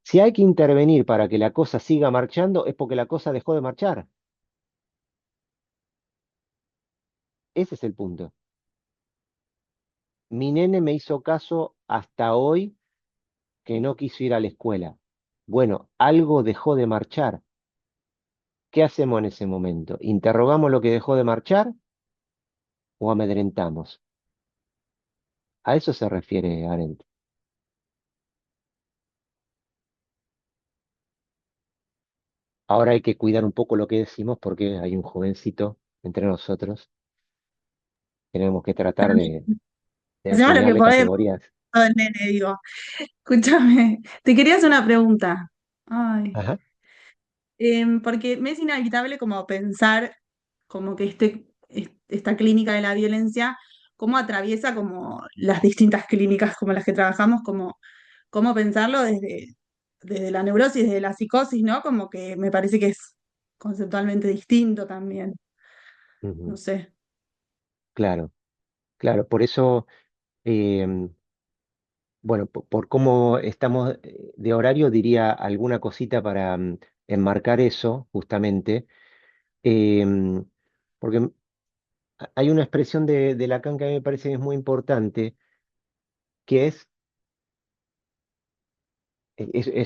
Si hay que intervenir para que la cosa siga marchando, es porque la cosa dejó de marchar. Ese es el punto. Mi nene me hizo caso hasta hoy que no quiso ir a la escuela. Bueno, algo dejó de marchar. ¿Qué hacemos en ese momento? ¿Interrogamos lo que dejó de marchar o amedrentamos? A eso se refiere Arendt. Ahora hay que cuidar un poco lo que decimos porque hay un jovencito entre nosotros. Tenemos que tratar de Hacemos lo que enseñarle podemos, categorías. todo el nene, digo. Escúchame, te quería hacer una pregunta. Ay, Ajá. porque me es inevitable como pensar como que esta clínica de la violencia, cómo atraviesa como las distintas clínicas como las que trabajamos, como cómo pensarlo desde la neurosis, desde la psicosis, ¿no? Como que me parece que es conceptualmente distinto también. No Ujú. sé. Claro, claro. Por eso, bueno, por cómo estamos de horario, diría alguna cosita para enmarcar eso, justamente. Em, Porque hay una expresión de Lacan que a mí me parece que es muy importante, que es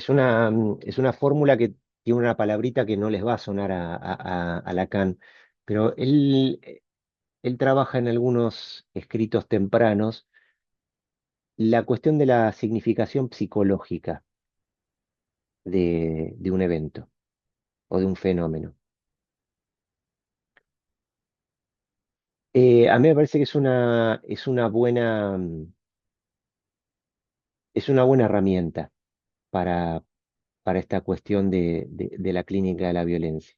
una fórmula que tiene una palabrita que no les va a sonar a Lacan, pero él trabaja en algunos escritos tempranos la cuestión de la significación psicológica de un evento o de un fenómeno. A mí me parece que es una buena herramienta para, para esta cuestión de la clínica de la violencia.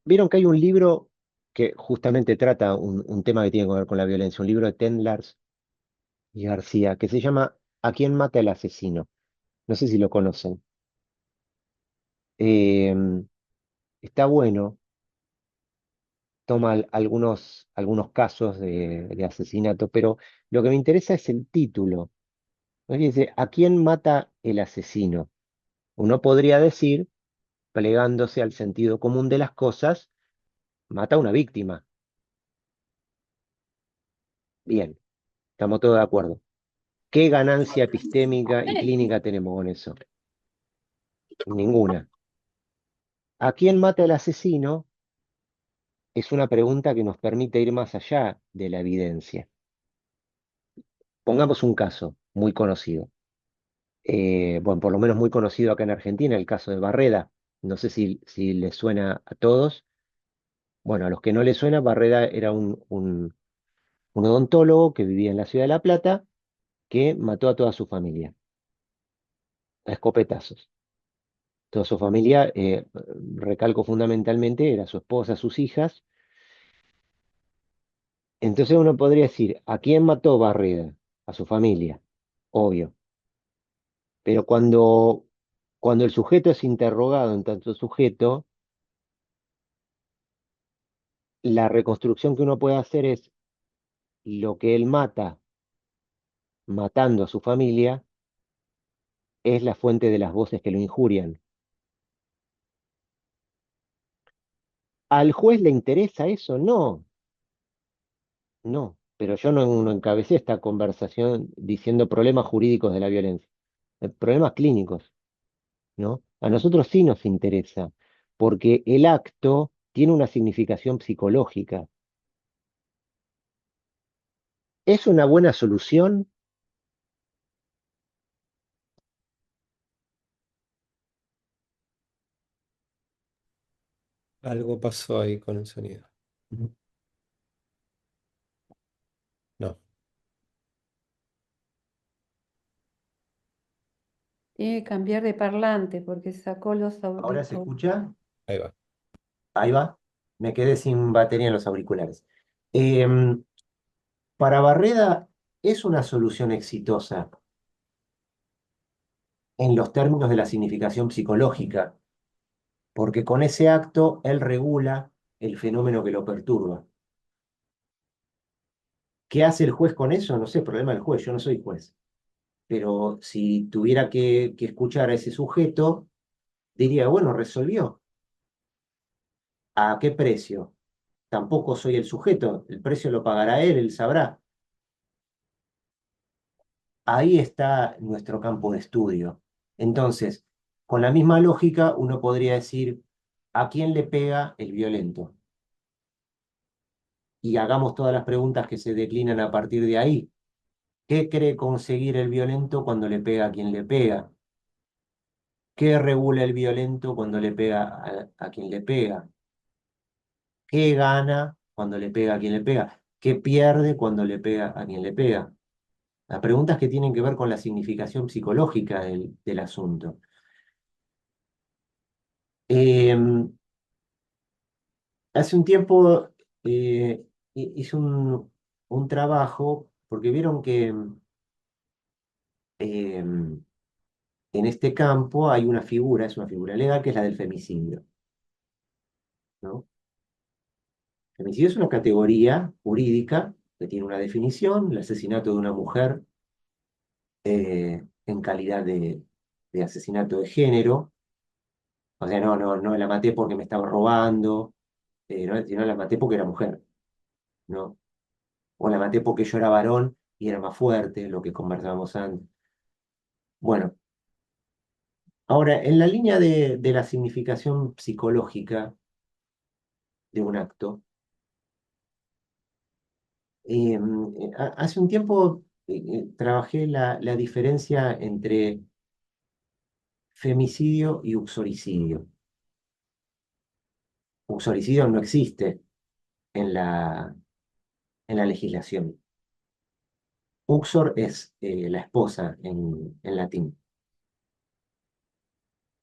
Vieron que hay un libro que justamente trata un tema que tiene que ver con la violencia, un libro de Tendlars y García, que se llama ¿A quién mata el asesino? No sé si lo conocen. Eh, Está bueno, toma algunos casos de asesinato, pero lo que me interesa es el título. ¿No? Dice, ¿a quién mata el asesino? Uno podría decir, plegándose al sentido común de las cosas, mata a una víctima. Bien, estamos todos de acuerdo. ¿Qué ganancia epistémica y clínica tenemos con eso? Ninguna. ¿A quién mata el asesino? Es una pregunta que nos permite ir más allá de la evidencia. Pongamos un caso muy conocido. Bueno, por lo menos muy conocido acá en Argentina, el caso de Barreda. No sé si le suena a todos. Bueno, a los que no les suena, Barreda era un odontólogo que vivía en la ciudad de La Plata, que mató a toda su familia, a escopetazos. Toda su familia, recalco fundamentalmente, era su esposa, sus hijas. Entonces uno podría decir, ¿a quién mató Barreda? A su familia, obvio. Pero cuando el sujeto es interrogado en tanto sujeto, la reconstrucción que uno puede hacer es lo que él mata, matando a su familia, es la fuente de las voces que lo injurian. ¿Al juez le interesa eso? No, no. Pero yo no encabecé esta conversación diciendo problemas jurídicos de la violencia, problemas clínicos, ¿no? A nosotros sí nos interesa, porque el acto tiene una significación psicológica. ¿Es una buena solución? Algo pasó ahí con el sonido. No. Tiene que cambiar de parlante porque sacó los ¿Ahora se audífonos. escucha? Ahí va. Ahí va. Me quedé sin batería en los auriculares. Em, para Barreda es una solución exitosa en los términos de la significación psicológica, porque con ese acto él regula el fenómeno que lo perturba. ¿Qué hace el juez con eso? No sé, problema del juez, yo no soy juez. Pero si tuviera que escuchar a ese sujeto, diría, bueno, resolvió. ¿A qué precio? Tampoco soy el sujeto, el precio lo pagará él sabrá. Ahí está nuestro campo de estudio. Entonces, con la misma lógica, uno podría decir, ¿a quién le pega el violento? Y hagamos todas las preguntas que se declinan a partir de ahí. ¿Qué cree conseguir el violento cuando le pega a quien le pega? ¿Qué regula el violento cuando le pega a quien le pega? ¿Qué gana cuando le pega a quien le pega? ¿Qué pierde cuando le pega a quien le pega? Las preguntas que tienen que ver con la significación psicológica del asunto. Hace un tiempo hice un trabajo, porque vieron que en este campo hay una figura, es una figura legal, que es la del femicidio, ¿no? Femicidio es una categoría jurídica que tiene una definición, el asesinato de una mujer en calidad de asesinato de género. O sea, no la maté porque me estaba robando, no, sino la maté porque era mujer, ¿no? O la maté porque yo era varón y era más fuerte, lo que conversábamos antes. Bueno, ahora, en la línea de la significación psicológica de un acto, hace un tiempo trabajé la diferencia entre femicidio y uxoricidio. Uxoricidio no existe en la legislación. Uxor es la esposa en latín.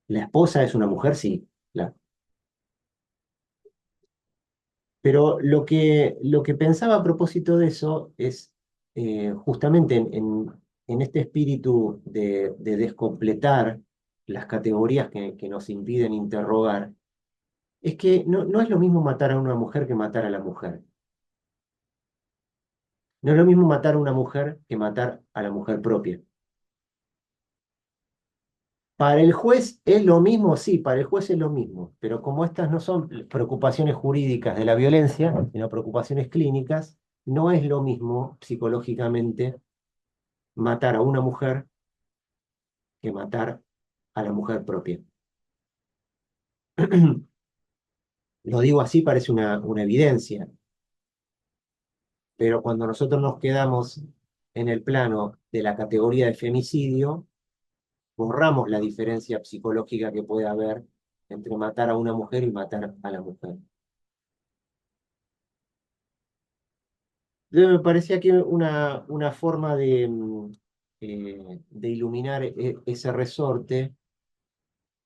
¿La esposa es una mujer? Sí. Pero lo que pensaba a propósito de eso es justamente en este espíritu de descompletar las categorías que nos impiden interrogar, es que no es lo mismo matar a una mujer que matar a la mujer. No es lo mismo matar a una mujer que matar a la mujer propia. Para el juez es lo mismo, sí, para el juez es lo mismo, pero como estas no son preocupaciones jurídicas de la violencia, sino preocupaciones clínicas, no es lo mismo psicológicamente matar a una mujer que matar a la mujer propia. Lo digo así, parece una evidencia, pero cuando nosotros nos quedamos en el plano de la categoría de femicidio, borramos la diferencia psicológica que puede haber entre matar a una mujer y matar a la mujer. Me parecía que una forma de iluminar ese resorte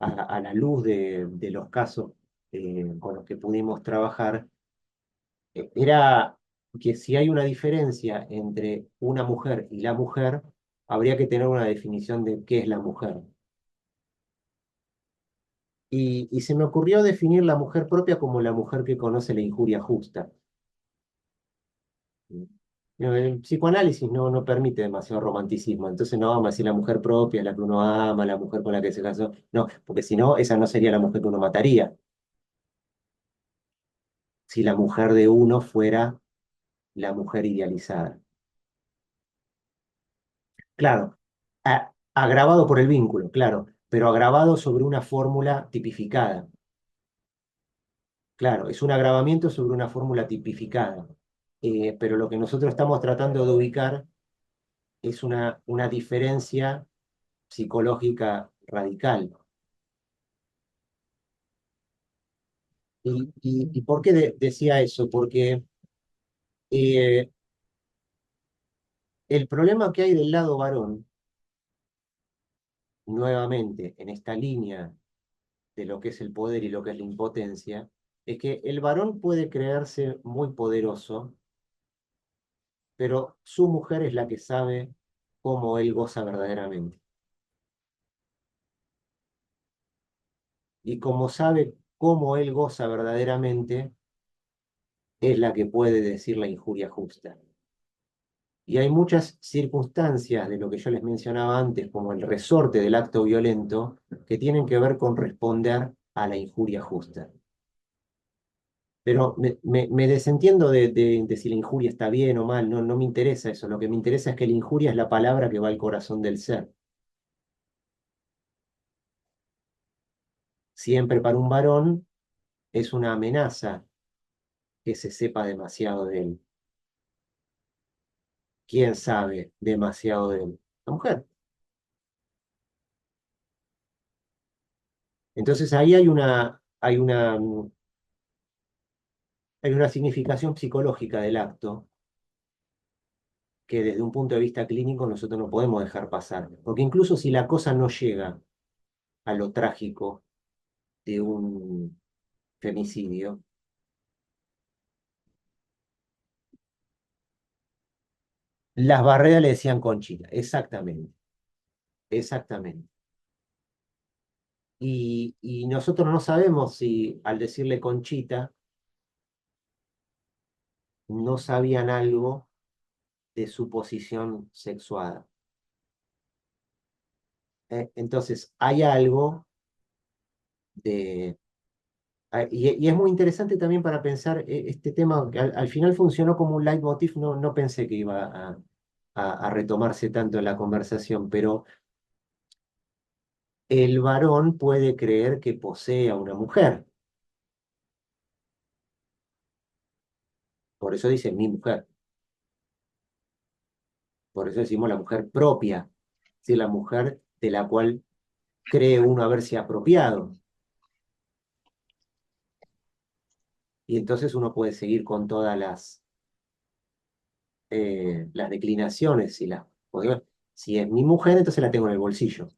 a la luz de los casos con los que pudimos trabajar era que si hay una diferencia entre una mujer y la mujer, habría que tener una definición de qué es la mujer. Y se me ocurrió definir la mujer propia como la mujer que conoce la injuria justa. El psicoanálisis no permite demasiado romanticismo, entonces no vamos a decir la mujer propia, la que uno ama, la mujer con la que se casó, no, porque si no, esa no sería la mujer que uno mataría, si la mujer de uno fuera la mujer idealizada. Claro, agravado por el vínculo, claro, pero agravado sobre una fórmula tipificada. Claro, es un agravamiento sobre una fórmula tipificada. Pero lo que nosotros estamos tratando de ubicar es una diferencia psicológica radical. ¿Y por qué decía eso? Porque eh, el problema que hay del lado varón, nuevamente, en esta línea de lo que es el poder y lo que es la impotencia, es que el varón puede creerse muy poderoso, pero su mujer es la que sabe cómo él goza verdaderamente. Y como sabe cómo él goza verdaderamente, es la que puede decir la injuria justa. Y hay muchas circunstancias de lo que yo les mencionaba antes, como el resorte del acto violento, que tienen que ver con responder a la injuria justa. Pero me desentiendo de si la injuria está bien o mal, no me interesa eso. Lo que me interesa es que la injuria es la palabra que va al corazón del ser. Siempre para un varón es una amenaza que se sepa demasiado de él. ¿Quién sabe demasiado de él? La mujer. Entonces ahí hay una significación psicológica del acto que desde un punto de vista clínico nosotros no podemos dejar pasar. Porque incluso si la cosa no llega a lo trágico de un femicidio, las barreras le decían Conchita, exactamente, exactamente. Y nosotros no sabemos si al decirle Conchita no sabían algo de su posición sexuada. Entonces, hay algo de... Y es muy interesante también para pensar este tema, que al final funcionó como un leitmotiv, no pensé que iba a retomarse tanto en la conversación, pero el varón puede creer que posee a una mujer. Por eso dice mi mujer. Por eso decimos la mujer propia, es decir, la mujer de la cual cree uno haberse apropiado. Y entonces uno puede seguir con todas las declinaciones. Si es mi mujer, entonces la tengo en el bolsillo.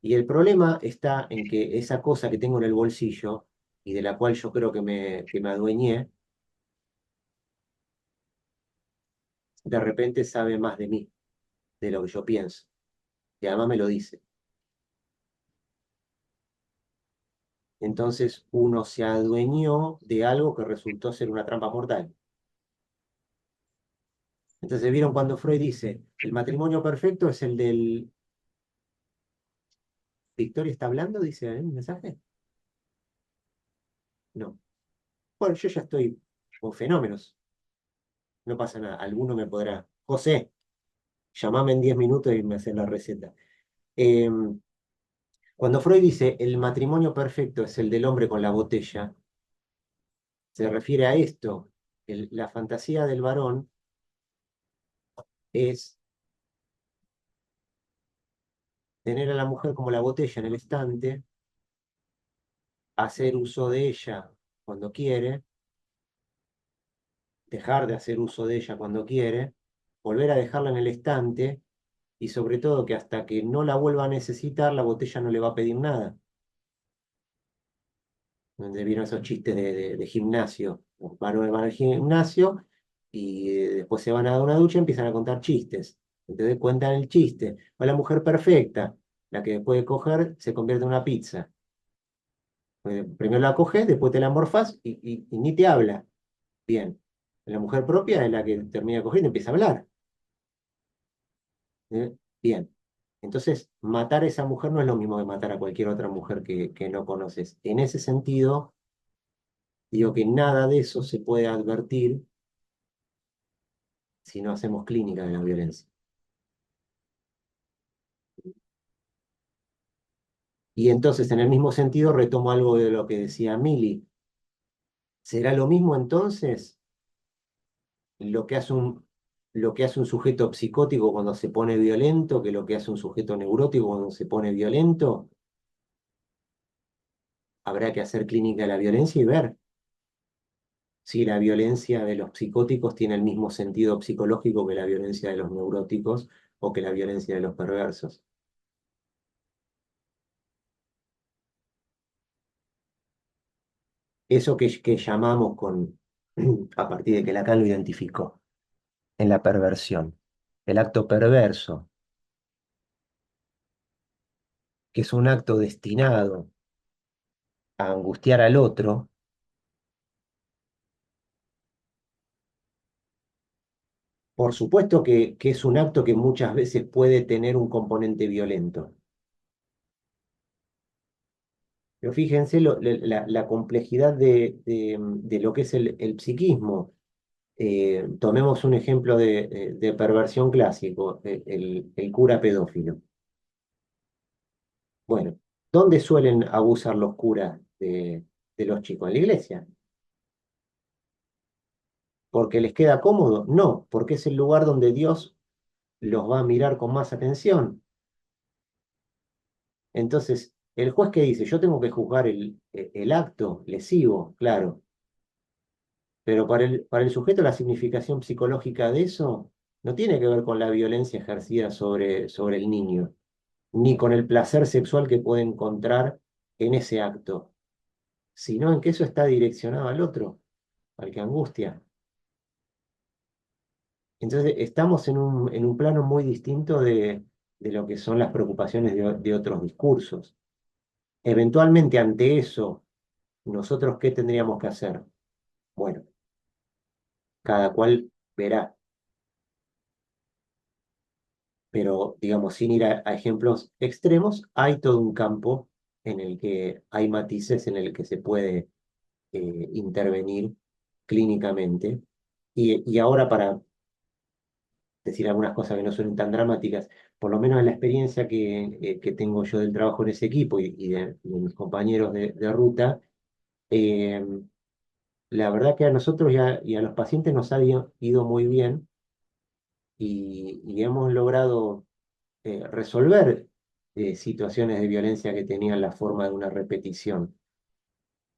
Y el problema está en que esa cosa que tengo en el bolsillo y de la cual yo creo que me adueñé, de repente sabe más de mí, de lo que yo pienso. Y además me lo dice. Entonces uno se adueñó de algo que resultó ser una trampa mortal. Entonces, ¿vieron cuando Freud dice, el matrimonio perfecto es el del... ¿Victoria está hablando? Dice en un mensaje. No. Bueno, yo ya estoy con fenómenos. No pasa nada. Alguno me podrá. José, llamame en 10 minutos y me haces la receta. Cuando Freud dice el matrimonio perfecto es el del hombre con la botella, se refiere a esto. La fantasía del varón es tener a la mujer como la botella en el estante, hacer uso de ella cuando quiere, dejar de hacer uso de ella cuando quiere, volver a dejarla en el estante y sobre todo que hasta que no la vuelva a necesitar, la botella no le va a pedir nada. Donde vieron esos chistes de gimnasio. Los varones van al gimnasio y después se van a dar una ducha y empiezan a contar chistes. Entonces cuentan el chiste. O la mujer perfecta, la que después de coger se convierte en una pizza. Primero la coges, después te la morfás y ni te habla. Bien. La mujer propia es la que termina de coger y te empieza a hablar. Bien. Entonces, matar a esa mujer no es lo mismo que matar a cualquier otra mujer que no conoces. En ese sentido, digo que nada de eso se puede advertir si no hacemos clínica de la violencia. Y entonces, en el mismo sentido, retomo algo de lo que decía Mili. ¿Será lo mismo entonces lo que hace un sujeto psicótico cuando se pone violento que lo que hace un sujeto neurótico cuando se pone violento? Habrá que hacer clínica de la violencia y ver si la violencia de los psicóticos tiene el mismo sentido psicológico que la violencia de los neuróticos o que la violencia de los perversos. Eso que llamamos a partir de que Lacan lo identificó, en la perversión, el acto perverso, que es un acto destinado a angustiar al otro, por supuesto que es un acto que muchas veces puede tener un componente violento. Pero fíjense la complejidad de lo que es el psiquismo. Tomemos un ejemplo de perversión clásico, el cura pedófilo. Bueno, ¿dónde suelen abusar los curas de los chicos? ¿En la iglesia? ¿Porque les queda cómodo? No, porque es el lugar donde Dios los va a mirar con más atención. Entonces, el juez que dice, yo tengo que juzgar el acto lesivo, claro, pero para el sujeto la significación psicológica de eso no tiene que ver con la violencia ejercida sobre el niño, ni con el placer sexual que puede encontrar en ese acto, sino en que eso está direccionado al otro, al que angustia. Entonces, estamos en un plano muy distinto de lo que son las preocupaciones de otros discursos. Eventualmente, ante eso, ¿nosotros qué tendríamos que hacer? Bueno, cada cual verá, pero digamos, sin ir a ejemplos extremos, hay todo un campo en el que hay matices en el que se puede intervenir clínicamente. Y ahora para decir algunas cosas que no son tan dramáticas, por lo menos en la experiencia que tengo yo del trabajo en ese equipo y de mis compañeros de ruta, eh, la verdad que a nosotros y a los pacientes nos ha ido muy bien y hemos logrado resolver situaciones de violencia que tenían la forma de una repetición.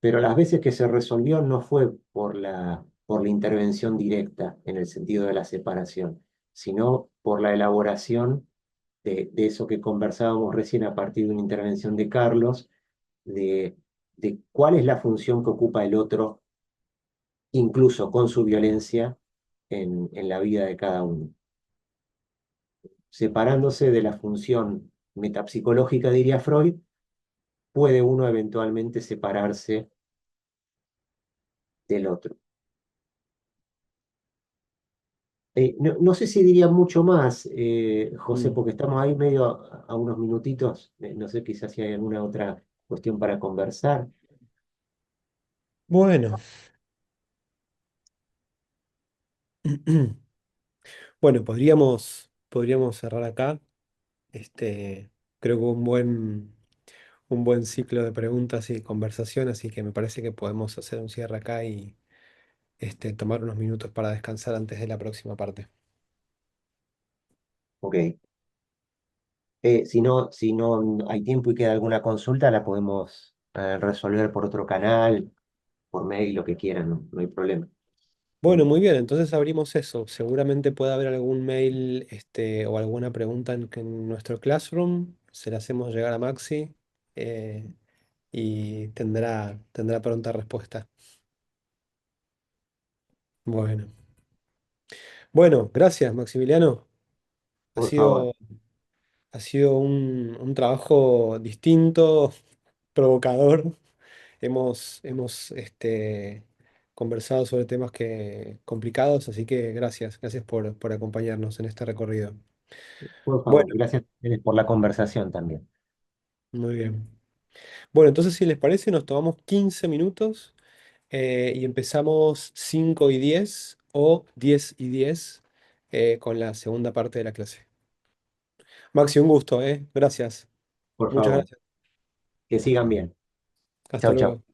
Pero las veces que se resolvió no fue por la intervención directa en el sentido de la separación, sino por la elaboración de eso que conversábamos recién a partir de una intervención de Carlos, de de cuál es la función que ocupa el otro, incluso con su violencia, en la vida de cada uno. Separándose de la función metapsicológica, diría Freud, puede uno eventualmente separarse del otro. No sé si diría mucho más, José, Mm. porque estamos ahí medio a unos minutitos. No sé quizás si hay alguna otra cuestión para conversar. Bueno, bueno, podríamos cerrar acá. Creo que un buen ciclo de preguntas y conversación, así que me parece que podemos hacer un cierre acá y tomar unos minutos para descansar antes de la próxima parte. Ok. Si no hay tiempo y queda alguna consulta, la podemos resolver por otro canal, por mail, lo que quieran, no hay problema. Bueno, muy bien, entonces abrimos eso. Seguramente puede haber algún mail, o alguna pregunta en nuestro Classroom. Se la hacemos llegar a Maxi, eh, y tendrá pronta respuesta. Bueno, bueno, gracias, Maximiliano. Ha Por favor, sido, ha sido un trabajo distinto, provocador. Hemos conversado sobre temas complicados, así que gracias por acompañarnos en este recorrido. por favor. Bueno, Gracias a ustedes por la conversación también. muy bien. Bueno, entonces si les parece, nos tomamos 15 minutos, y empezamos 5:10 o 10:10, con la segunda parte de la clase. Maxi, un gusto, ¿eh? Gracias. Por Muchas favor, gracias. que sigan bien. Hasta Chao, chao. luego.